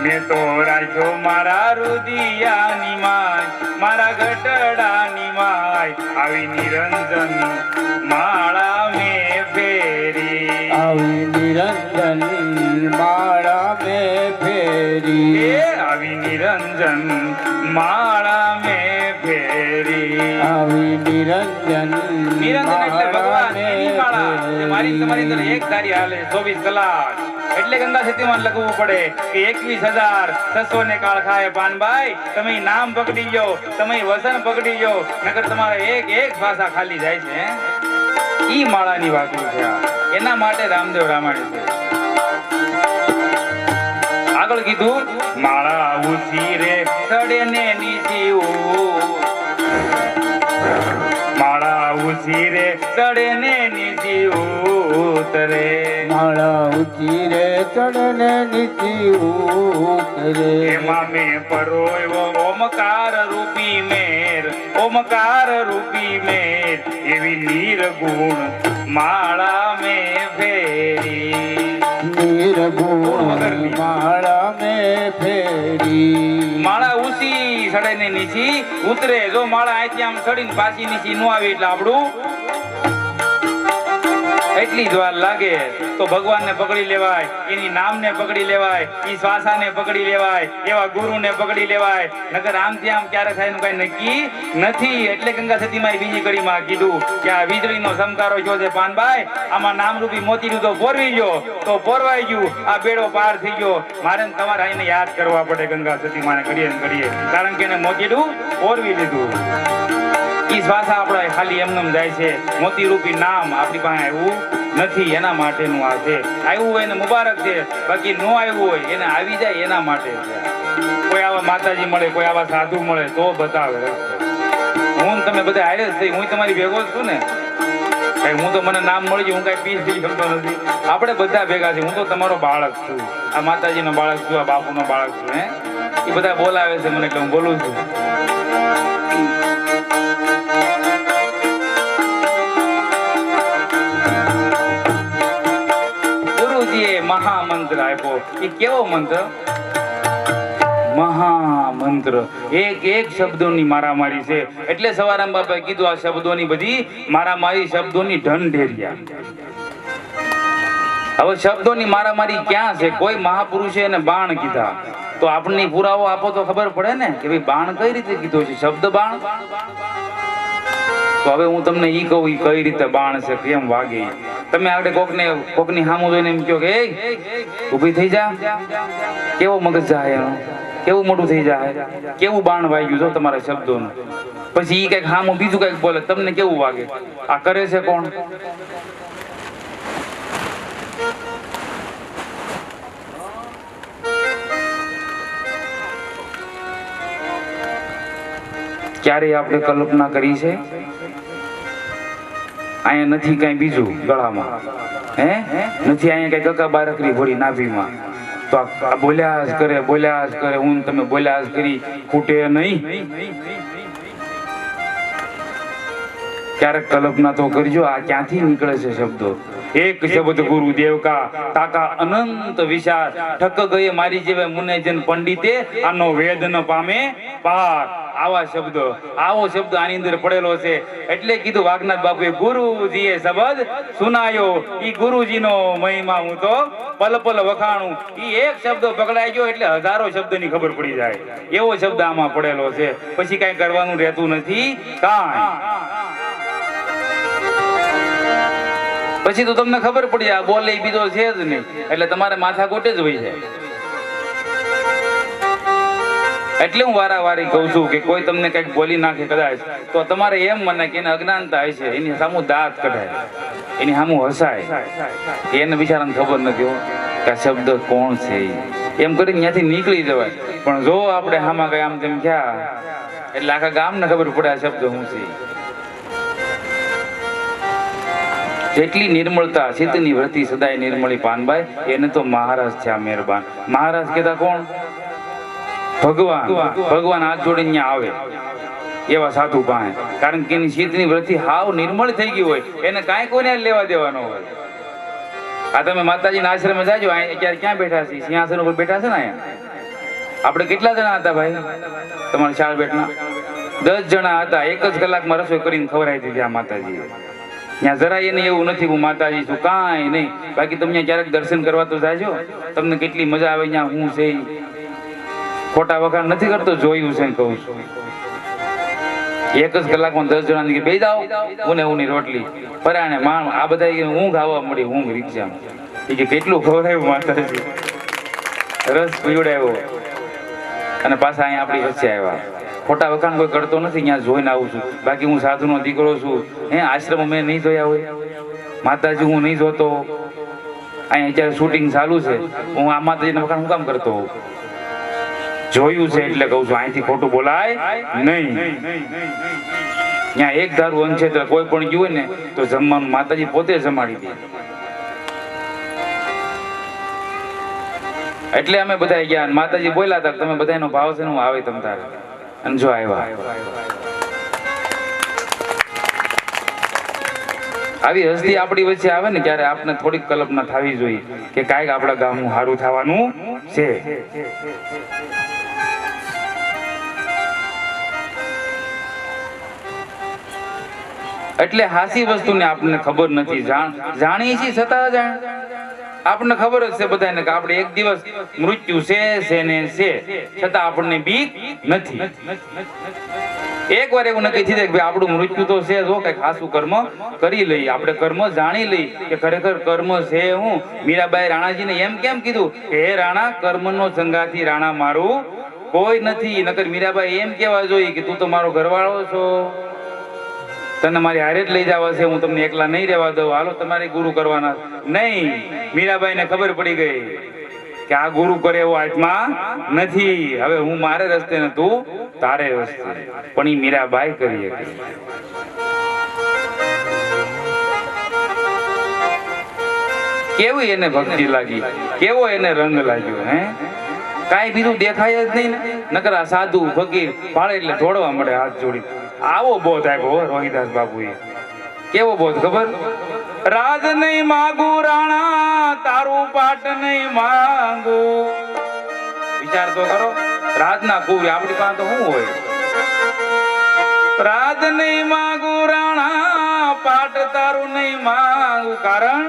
મેં તો રાખ્યો મારા રુદિયાની માય, મારા ગટડાની માય, આવી નિરંજન માળા મેં ફેરી, આવી નિરંજન માળા મેં ફેરી. એ આવી નિરંજન માળા મેં ફેરી. આવી નિરંજન નિરંજન એટલે ભગવાન, એની માળા જે મારી તમારી અંદર એક ધારી હાલે 24 કલાક. એટલે ગંગા સતીમાં લખવું પડે કે 21,600 ને કાળ ખાય પાનભાઈ, તમે નામ પકડી લો, તમે વસન પકડી લો, નકર તમારે એક એક ભાષા ખાલી જાય છે. ઈ માળાની વાતો છે આ. એના માટે રામદેવ રામાયણ છે. આગળ કીધું, માળા ઉછી રે સડે ને નીચી, માળા ઉછી રે સડે ને નીચી ઉતરે, માળા ઊંચી રે ચડને નીચી ઉતરે. એમાં મેં પરોયો ઓમકાર રૂપી મેર, ઓમકાર રૂપી મેર, એવી નિર્ગુણ માળા મેં ફેરી, નિર્ગુણ માળા મેં ફેરી. માળા ઊંચી સડે ને નીચી ઉતરે. જો માળા અહીંથી આમ સડીને પાછી નીચી ન આવી એટલે આપણું એટલી જ વાર લાગે. તો ભગવાનને પકડી લેવાય, એની નામને પકડી લેવાય, ઈ શ્વાસાને પકડી લેવાય, એવા ગુરુને પકડી લેવાય. નકર આમથી આમ ક્યારે થાય એનું કઈ નક્કી નથી. એટલે ગંગા સતીમાં બીજી કડીમાં કીધું કે આ વીજળીનો સમકારો થયો છે પાનભાઈ, આમાં નામરૂપી મોતીનું તો પોરવી ગયો તો પોરવાઈ ગયું, આ બેડો પાર થઈ ગયો. મારે ને તમારે આને યાદ કરવા પડે ગંગા સતીમાને ઘડીએ ને ઘડીએ, કારણ કે એને મોતીનું પોરવી લીધું. ઈ શ્વાસા આપણા ખાલી એમનેમ જાય છે, મોતીરૂપી નામ આપણી પાસે આવ્યું નથી, એના માટેનું આ છે. આવ્યું હોય એને મુબારક છે, બાકી ન આવ્યું હોય એને આવી જાય એના માટે છે. કોઈ આવા માતાજી મળે, કોઈ આવા સાધુ મળે તો બતાવે. હું તમે બધા હારે જ થઈ, હું તમારી ભેગો જ છું ને. કઈ હું તો મને નામ મળી ગયું, હું કઈ પીસ થઈ શકતો નથી. આપણે બધા ભેગા છે. હું તો તમારો બાળક છું, આ માતાજીનો બાળક છું, આ બાપુનો બાળક છું. એ બધા બોલાવે છે મને એટલે હું બોલું છું. ગુરુજીએ મહામંત્ર આપ્યો. એ કેવો મંત્ર? મહામંત્ર. એક એક શબ્દોની મારામારી છે. એટલે સવારામ બાપાએ કીધું આ શબ્દોની બધી મારામારી, શબ્દોની ઢંઢેરિયા. હવે શબ્દોની મારામારી ક્યાં છે? કોઈ મહાપુરુષે એને બાણ કીધા તો આપણને પુરાવો આપો તો ખબર પડે ને કે ભાઈ બાણ કઈ રીતે કીધો છે, શબ્દ બાણ. તો હવે હું તમને ઈ કહું ઈ કઈ રીતે બાણ છે, કેમ વાગે. તમે આગળ કોકની સામું જોઈને એમ કહો કે એ ઊભી થઈ જા, કેવો મગજ જાય એનો, કેવું મોટું થઈ જાય, કેવું બાણ વાગ્યું જો તમારા શબ્દોનું. પછી ઈ કઈક સામું બીજું કઈક બોલે, તમને કેવું વાગે? આ કરે છે કોણ? ક્યારે આપણે કલ્પના કરી છે? અહીંયા નથી કઈ બીજું ગળામાં, નથી અહીંયા કઈ કકા બારકરી ભરી નાભીમાં. તો આ બોલ્યા જ કરે, બોલ્યા જ કરે. હું તમે બોલ્યા જ કરી, ખૂટે નહીં. ક્યારેક કલ્પના તો કરજો, આ ક્યાંથી નીકળે છે શબ્દો. એક શબ્દ ગુરુદેવ કા તાકા અનંત વિચાર, ઠક ગયે મારી જેવા મુનેજન પંડિતે, આનો વેદ ન પામે પાર. આવા શબ્દ, આવો શબ્દ આની અંદર પડેલો છે. એટલે કીધું વાઘનાથ બાપુએ ગુરુજીએ શબ્દ સુનાયો. ઈ ગુરુજીનો મહિમા હું તો પલ પલ વખાણું. ઈ એક શબ્દ પકડાઈ ગયો એટલે હજારો શબ્દની ખબર પડી જાય, એવો શબ્દ આમાં પડેલો છે. પછી કઈ કરવાનું રહેતું નથી કાંઈ. પછી તો તમને ખબર પડી આ બોલે બીજો છે જ નહીં, એટલે તમારે માથા કોટે જ હોય જાય. એટલે હું વારાવારી કહું છું કે કોઈ તમને કઈક બોલી નાખે કદાચ તો તમારે એમ મને કે એને અજ્ઞાનતા હશે, એની સામું દાંત કઢાય, એની સામું હસાય કે એને બિચારાને ખબર નથી કે આ શબ્દ કોણ છે. એમ કરીને ત્યાંથી નીકળી જવાય. પણ જો આપણે હામાં કઈ આમ તેમ ક્યાં એટલે આખા ગામને ખબર પડે આ શબ્દ શું છે. જેટલી નિર્મળતા ચિત્તની વૃત્તિ સદાય નિર્મળી પાનબાઈ, એને તો મહારાજ છે આ મહેરબાન. મહારાજ કહેતા કોણ? ભગવાન. ભગવાન હાથ જોડીને આવે એવા સાધુ પાસે, કારણ કે એની ચિત્તની વૃત્તિ હાવ નિર્મળ થઈ ગઈ હોય, એને કાંઈ કોઈને લેવા દેવાનો હોય. આ તમે માતાજીના આશ્રમે જાજો, અત્યારે ક્યાં બેઠા છે? સિંહાસન ઉપર બેઠા છે ને. અહીંયા આપણે કેટલા જણા હતા ભાઈ તમારા ચાર બેઠના? 10 જણા હતા. 1 જ કલાકમાં રસોઈ કરીને ખવડાવી દીધી આ માતાજીએ. ત્યાં જરાય એને એવું નથી હું માતાજી છું, કાંઈ નહીં. બાકી તમે ક્યારેક દર્શન કરવા તો જાજો, તમને કેટલી મજા આવે. ત્યાં હું છે ખોટા વખાણ નથી કરતો, જોયું છે કહું છું. 1 જ કલાકમાં 10 જણાની બે જાઓ, ઉની રોટલી પરાણે માણ આ બધા ઊંઘ આવવા મળી, ઊંઘ રિક્ષા. એ કે કેટલું ખવડાવ્યું માતાજી, રસ પીવડાવ્યો, અને પાછા અહીંયા આપણી વચ્ચે આવ્યા. ખોટા વખાણ કોઈ કરતો નથી, ત્યાં જોઈને આવું છું. બાકી હું સાધુનો દીકરો છું, આશ્રમ મેં નહીં જોયા હોય, માતાજી હું નહીં જોતો. અહીંયા અત્યારે શૂટિંગ ચાલુ છે, હું આ માતાજીના વખાણ હું કામ કરતો હોઉં? જોયું છે એટલે કહું છું, અહીંથી ખોટું બોલાય નહીં. ત્યાં એક ધારું અંશેત્ર કોઈ પણ ગયું હોય ને તો જમવાનું માતાજી પોતે જમાડી દે. એટલે અમે બધા ગયા, માતાજી બોલ્યા હતા તમે બધાનો ભાવ છે ને હું આવે તમ તારે. અને જો આવ્યા. આવી હસ્તી આપણી વચ્ચે આવે ને ત્યારે આપણે થોડીક કલ્પના થવી જોઈએ કે કાંઈક આપણા ગામનું સારું થવાનું છે. એટલે હાસી વસ્તુને આપણને ખબર નથી, જાણીએ છીએ છતાં જાણ આપણને ખબર જ છે બધાને કે આપણે એક દિવસ મૃત્યુ છે ને છે, છતાં આપણને બીક નથી. એક વાર એવું નક્કી થઈ જાય કે આપણું મૃત્યુ તો છે, જો કઈક ખાસું કર્મ કરી લઈએ, આપણે કર્મ જાણી લઈએ કે ખરેખર કર્મ છે હું. મીરાબાઈ રાણાજીને એમ કેમ કીધું કે હે રાણા, કર્મનો સંગાથી રાણા મારું કોઈ નથી. નકર મીરાબાઈ એમ કેવા જોઈએ કે તું તો મારો ઘરવાળો છો, તને મારી હારે જ લઈ જવા છે, હું તમને એકલા નહીં રહેવા દઉં, હાલો તમારે ગુરુ કરવાના નહીં. મીરાબાઈ ને ખબર પડી ગઈ કે આ ગુરુ કરે એવો આત્મા નથી, હવે હું મારે રસ્તે ને તું તારે રસ્તે. પણ એ મીરાબાઈ કરી. કેવી એને ભક્તિ લાગી, કેવો એને રંગ લાગ્યો. હે કાંઈ બીજું દેખાય જ નહીં ને, નકર આ સાધુ ફકીર ભાળે એટલે દોડવા મળે હાથ જોડી. આવો બોધ આપ્યો રોહિદાસ બાપુએ. કેવો બોધ ખબર? રાજ નહીં માગું રાણા, તારું પાટ નહીં માંગુ. વિચાર તો કરો, રાજના કુવી આપણી પાસે તો શું હોય? રાજ નહીં માગું રાણા, પાટ તારું નહીં માંગુ. કારણ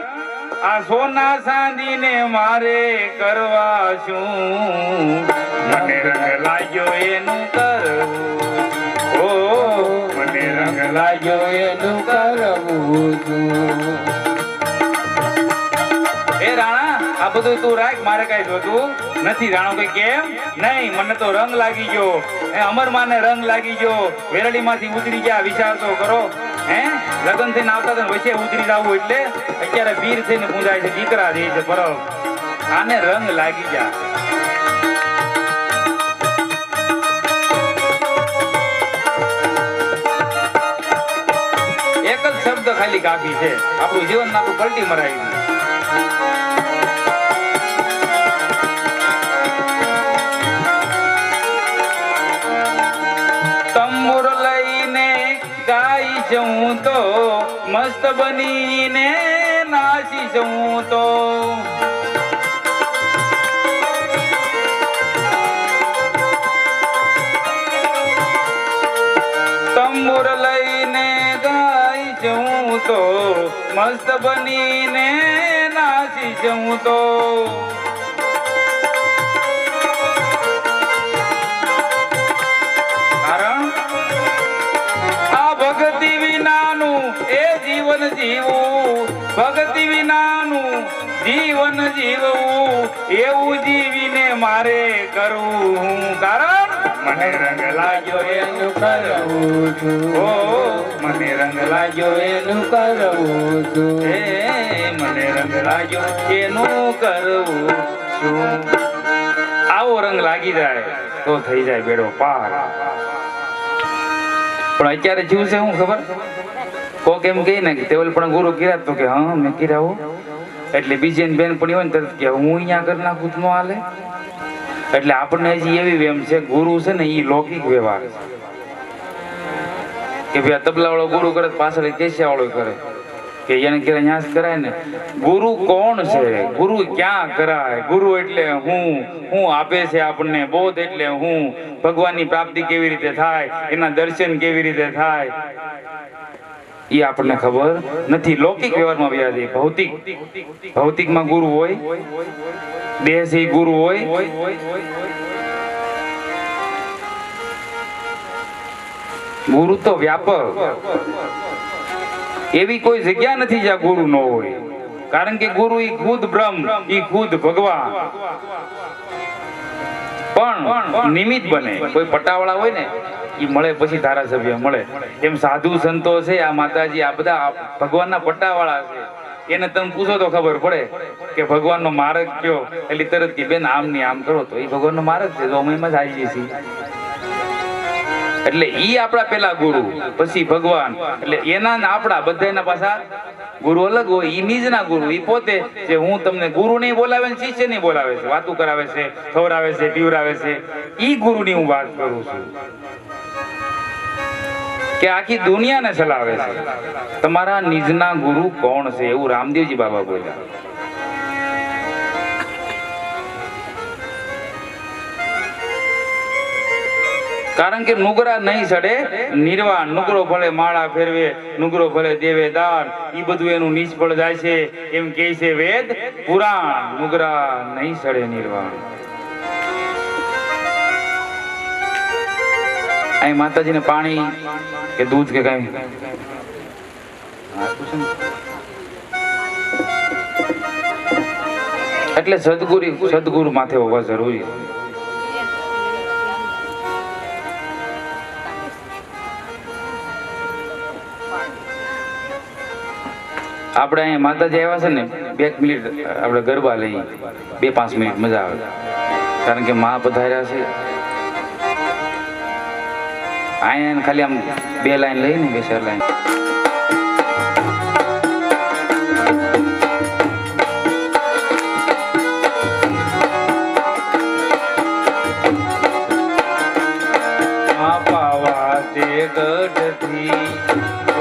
આ સોના ચાંદીને મારે કરવા શું? મને રંગ લાગ્યો એનું કરવું, ઓ મને રંગ લાગ્યો એનું કરવું છું. એ રાણા, આ બધું તું રાખ, મારે કઈ જોતું નથી. રાણો કઈ કેમ નહીં? મને તો રંગ લાગી ગયો, એ અમરમાને રંગ લાગી ગયો, વેરડી માંથી ઉતરી ગયા. વિચાર તો કરો, હે લગ્ન થઈને આવતા હતા વચ્ચે ઉતરી જવું એટલે અત્યારે પીર થઈને પૂજાય છે, દીકરા દે છે પરબ. આને રંગ લાગી ગયા. એક જ શબ્દ ખાલી કાફી છે, આપણું જીવન આખું પલટી મરાવી. તંબુર લઈને ગાઈ જઉં તો, મસ્ત બનીને નાચી જઉં તો. તંબુર લઈને ગાઈ જઉં તો, મસ્ત બનીને નાચી જઉં તો. ભક્તિ વિનાનું એ જીવન જીવવું, ભક્તિ વિનાનું જીવન જીવવું, એવું જીવીને મારે કરવું. કારણ મને રંગ લાગ્યો એનું કરવું છું, ઓ મને રંગ લાગ્યો એનું કરવું છું, એ મને રંગ લાગ્યો એનું કરવું છું. આવો રંગ લાગી જાય તો થઈ જાય બેડો પાર. પણ અત્યારે જીવ છે શું ખબર? કોક એમ કહે ને કે તેવલ પણ ગુરુ કીધા, તો કે હા મેં કીધા હો. એટલે બીજી એની બેન પણ હોય ને તરત કે હું અહીંયા કરી નાખું તો ન હાલે. એટલે આપણને હજી એવી વેમ છે, ગુરુ છે ને એ લૌકિક વ્યવહાર છે કે ભાઈ આ તબલા વાળો ગુરુ કરે પાછળ કેસિયા વાળો કરે કે એને ક્યારે ન્યાસ કરાય ને. ગુરુ કોણ છે? ગુરુ ક્યાં કરાય? ગુરુ એટલે હું આપે છે આપણને. બોધ એટલે હું. ભગવાનની પ્રાપ્તિ કેવી રીતે થાય, એના દર્શન કેવી રીતે થાય, એ આપણને ખબર નથી. લૌકિક વ્યવહારમાં વ્યાજ છે. ભૌતિકમાં ગુરુ હોય, દેહ છે ગુરુ હોય. ગુરુ તો વ્યાપક, એવી કોઈ જગ્યા નથી જ્યાં ગુરુ ન હોય. કારણ કે ગુરુ ઈ ખુદ બ્રહ્મ, ઈ ખુદ ભગવાન. પણ નિમિત્ત બને. કોઈ પટાવાળા હોય ને ઈ મળે પછી ધારાસભ્ય મળે. એમ સાધુ સંતો છે, આ માતાજી, આ બધા ભગવાનના પટ્ટાવાળા છે. એને તમે પૂછો તો ખબર પડે કે ભગવાનનો માર્ગ કયો, એટલે તરત કે બેન આમ ની આમ કરો, તો એ ભગવાનનો માર્ગ છે, તો અમે એમાં જ આવી જઈએ છીએ. એટલે ઈ આપણા પેલા ગુરુ, પછી ભગવાન. એટલે એના આપણા બધાના પાછા ગુરુ અલગ હોય. ઈ નિજના ગુરુ, ઈ પોતે જે હું તમને ગુરુ નહીં બોલાવે ને શિષ્ય નહીં બોલાવે છે, વાતું કરાવે છે, ખવડાવે છે, પીવડાવે છે, ઈ ગુરુની હું વાત કરું છું કે આખી દુનિયાને ચલાવે છે. તમારા નિજના ગુરુ કોણ છે? એવું રામદેવજી બાબા બોલ્યા. કારણ કે નુગરા નહીં સડે નિર્વાણ. નુગરો ભલે માળા ફેરવે, નુગરો ભલે દેવે દાન, ઈ બધું એનું નિષ્ફળ જાય છે, એમ કહે છે વેદ પુરાણ. નુગરા નહીં સડે નિર્વાણ. અહીં માતાજીને પાણી કે દૂધ કે કઈ એટલે સદગુરુ માથે હોવા જરૂરી. આપણે અહીંયા માતાજી આવ્યા છે ને, 2 મિનિટ આપણે ગરબા લઈએ, 2-5 મિનિટ મજા આવે. કારણ કે મા પધાર્યા છે. અહીંયા ખાલી આમ 2 લાઈન લઈને 2-4 લાઈન.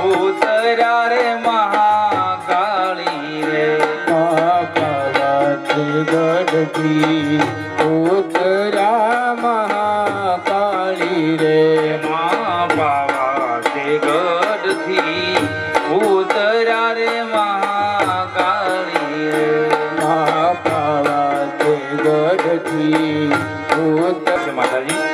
ઉતર્યા રે મહાકાળી રે પાવાથી ગઢથી ઉતર્યા મહાકાળી રે માં પાવાથી ગઢથી ઉતર્યા રે મહાકાળી રે પાવાથી ગઢથી ઉતર્યા માતાજી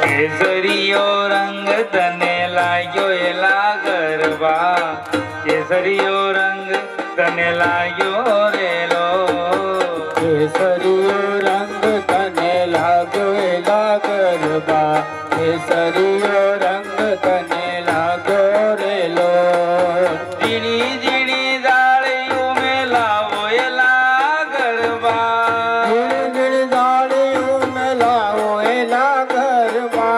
કેસરીયો રંગ તને લાગ્યો એલા ગરબા કેસરીયો રંગ તને લાગ્યો રેલો કેસરીયો રંગ તને લાગ્યો એલા ગરબા કેસરીયો રંગ તને લાગ્યો રેલો ઝીણી ઝીણી ડાળીઓ મેલાવો એલા ગરબા ઝીણી ઝાડીઓ મેલાવો એલા ગરબા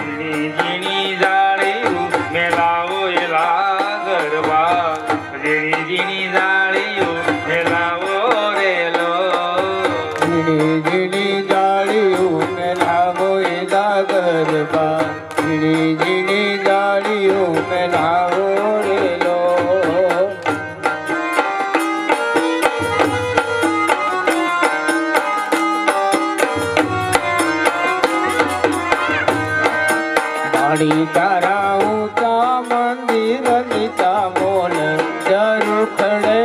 ઝીણી ઝીણી ડાળીઓ મેલાવો એલા ગરબા ઝીણી ઝીણી ડાળીઓ મેલાવો રેલો ઝીણી ઝીણી ઝાડીઓ મેલાવો એલા ગરબા ઝીણી ઝીણી ઝાડીઓ મેલાવો રેલો મારી તારા ઊંચા મંદિર નીચા મોલ જરૂર ખડે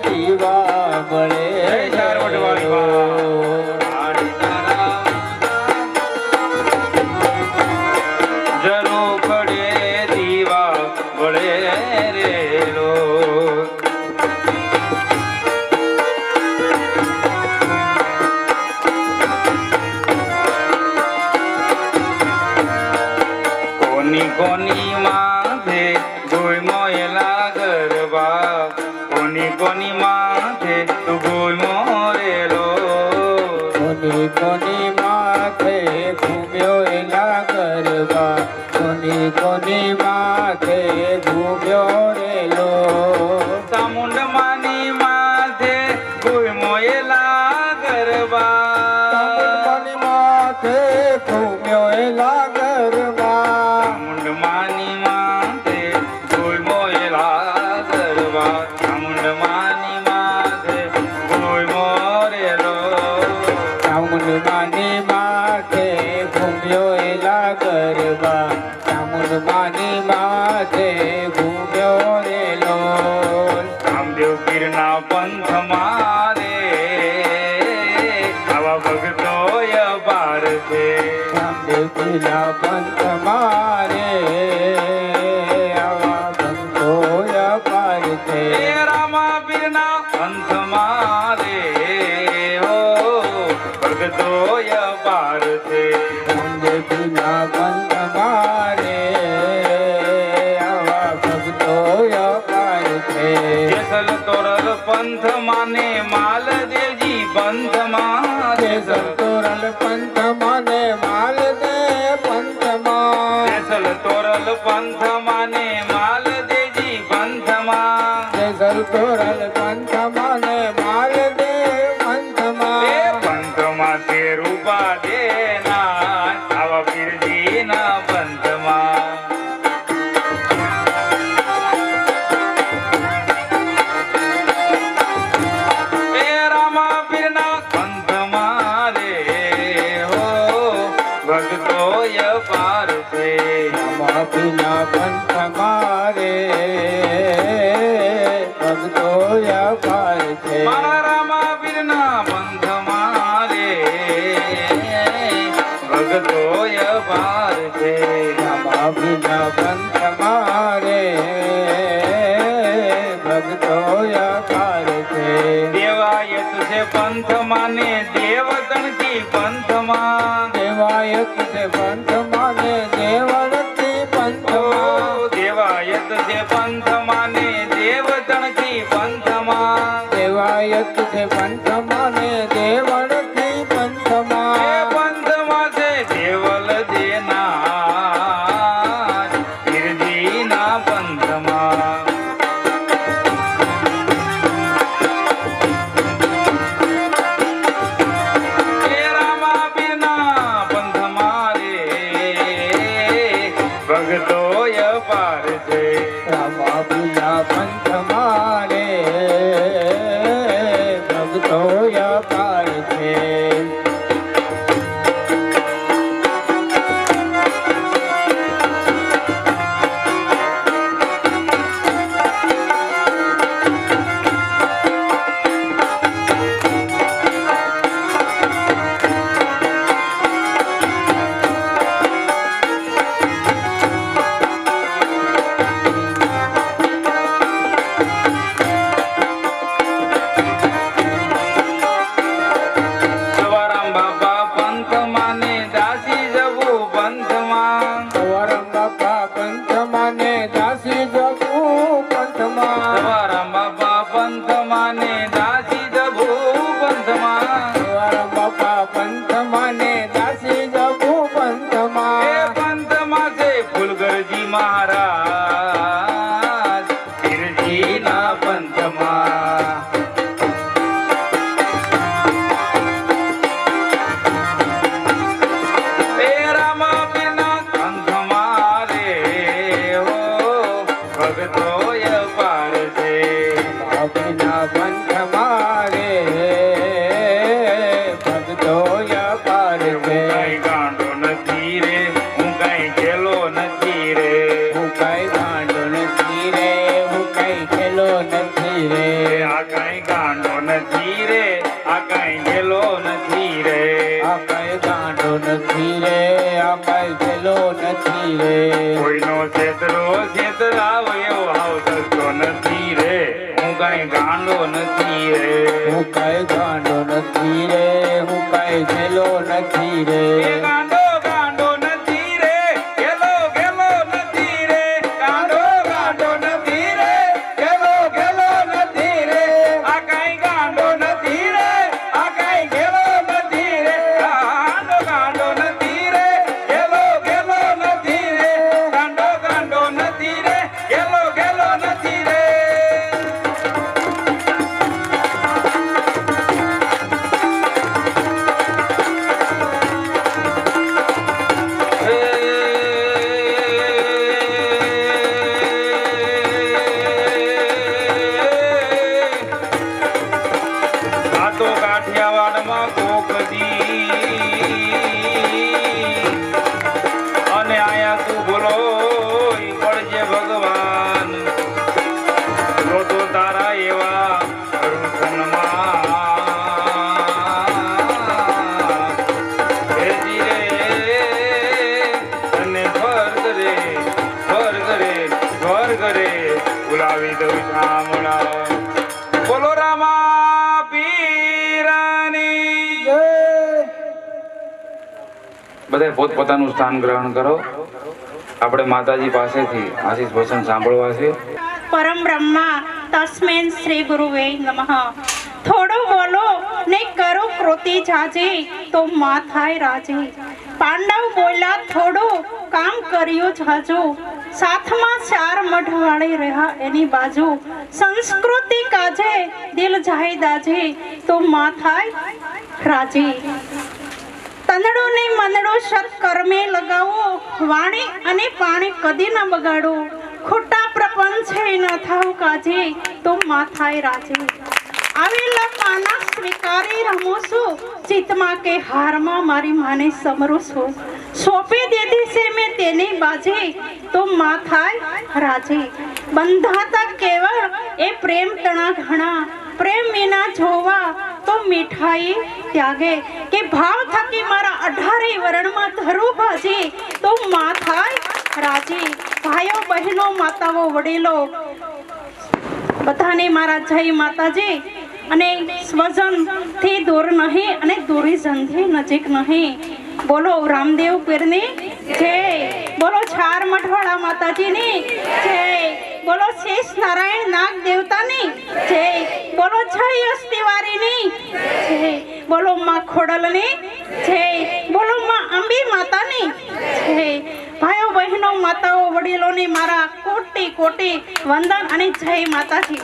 દીવા બળે જય ચારવટવાળી માં. જરો પડે દીવા વળે રેલો કોની કોની માથે ગોય મોયલા ગરબા કોની કોની માથે તું ગોય મોરેલો કોની કોની માથે ઘૂમ્યો એલા ગરબા કોની કોની માથે ઘૂમ્યો રેલો ચામુંડ માની માથે ગોય મોયલા ગરબા કોની માથે ઘૂમ્યો એલા ગરબા ચામુંડ માની માથે ગોય મોયલા ગરબા ચામુંડ માની માથે ગોય મોરેલો ચામુંડ માની માથે ઘૂમ્યો એલા ગરબા ચામુંડ માની માથે ઘૂમ્યો રેલો રામદેવ પીરના પંથ મારે આવા ભક્તો અપાર છે રામદેવ પીલા પંથ મારે આવા ભક્તો અપાર છે એ રામા પીરના પંથ મારે હો ભક્તો અપાર છે રામદેવ પીલા પંથ મારે આવા ભક્તો અપાર છે જેસલ તોરલ પંથ માને માલદેવજી પંથ માં જેસલ તોરલ પંથ માને માલ દે પંથ માં જેસલ તોરલ પંથ માને માલદેવજી પંથ માં જેસલ તોરલ પંથ માને માલ દે પંથ એ માં પંથમાં તે રૂપા દેના આવા પીરજીના પંથમાં એ રામા પીરના પંથમાં રે હો ભક્તો અપાર છે રામા પીલા પંથ મારે ભક્તો અપાર છે મારા રામા પીરના પંથમાં રે ભક્તો અપાર છે રામા પીલા પંથ મારે ભક્તો અપાર છે દેવાયત છે પંથ માને દેવતણથી પંથમાં દેવાયત છે પંથ માને દેવળથી પંથ ઓ દેવાયત છે પંથ માને દેવતણથી પંથમાં દેવાયત છે પંથ માને દેવળથી એ પંથમાં પંથમાં છે દેવલ દેના ગિરજીના પંથમાં એ રામા પીરના પંથ અપાર છે. રામા બીજા પંથમાં રે ભક્તો અપાર છે. સવારામ બાપા પંથમાં ને દાસી જવું પંથમાં. સવારમ બાપા પંથમાં ને દાસી જવું પંથમાં. સવારામ બાપા પંથમાં ને દાસી જવું પંથમાં. સવારમ બાપા પંથમાં ને દાસી જવું એ પંથમાં. પંથમાં છે ફૂલગરજી મહારાજ પીરજીના પંથમાં. એ રામા પીરના પંથમાં રે હો ભગતો અપાર છે. બાપીના પંથમાં રે ભક્તો અપાર હું છે. કઈ ગાંડો નથી રે, હું કઈ ખેલો નથી રે. હું કઈ ગાંડો નથી રે, હું કઈ ખેલો નથી રે. આ કઈ ગાંડો નથી રે, આ કઈ ખેલો નથી રે. આ કઈ ગાંડો નથી રે, આ કઈ ખેલો નથી રે. કોઈનો છેતરાવ એવો આવતો નથી રે, હું કઈ ગાંડો નથી રે. હું કઈ ગાંડો નથી રે, હું કઈ ખેલો નથી રે. એ ગાંડો ગાંડો નથી રે, ખેલો ખેલો નથી રે. ગાંડો ગાંડો નથી રે, ખેલો ખેલો નથી રે. આ કઈ ગાંડો નથી રે, આ કઈ ખેલો નથી રે. ગાંડો ગાંડો નથી રે, ખેલો ખેલો નથી રે. ગાંડો ગાંડો નથી રે, ખેલો ખેલો નથી રે. આ તો કાઠિયાવાડમાં કોકજી અને આયા તું બોલો ઈ પડજે ભગવાન. જો તો તારા એવા રૂપનમાં ભેજી રે તને સ્વર્ગ રે સ્વર્ગ રે સ્વર્ગ રે બોલાવી દઉં શામળા. બોલો રામા પીરાની જય. બધાએ પોતપોતાનું સ્થાન ગ્રહણ કરો. આપણે માતાજી પાસેથી આશીષ વચન સાંભળવા છે. પરમ બ્રહ્મા તસ્મેન શ્રી ગુરુવે નમઃ. થોડું બોલો ને કરો કૃતિ જાજે તો માં થાય રાજી. પાંડવ બોલ્યા થોડું કામ કર્યું જાજુ. સાથમાં ચાર મઢવાળી રહ્યા એની બાજુ. સંસ્કૃતિ કાજે દિલ જાય દાજે તો માં થાય રાજી. તંદડો ને મંદડો સત્કર્મે લગાવો. વાણી અને પાણી કદી ન બગાડો. ખોટા પ્રપંચ છે ન થાવ કાજે તો માં થાય રાજી. આવેલા પાના સ્વીકારી રમું છું. ચિત્તમાં કે હારમાં મારી માને સમરું છું. સોંપી દીધી છે મેં તેની બાજે તો માં થાય રાજી. બંધાતા કેવળ એ પ્રેમ તણા ઘણા. પ્રેમ વિના જોવા તો મીઠાઈ ત્યાગે. કે ભાવ થકી મારા 18 વર્ણમાં ધરું ભાજી તો માં થાય રાજી. ભાઈઓ બહેનો માતાઓ વડીલો બધાને મારા જય માતાજી. અને સ્વજનથી દૂર નહીં અને દુરીજનથી નજીક નહીં. બોલો રામદેવ પીરની જય. બોલો ચાર મઠવાળા માતાજીની જય. બોલો શેષ નારાયણ નાગ દેવતાની જય. બોલો જય અસ્તિવારીની જય. બોલો માં ખોડલની જય. બોલો માં અંબી માતાની જય. ભાઈઓ બહેનો માતાઓ વડીલોની મારા કોટી કોટી વંદન અને જય માતાજી.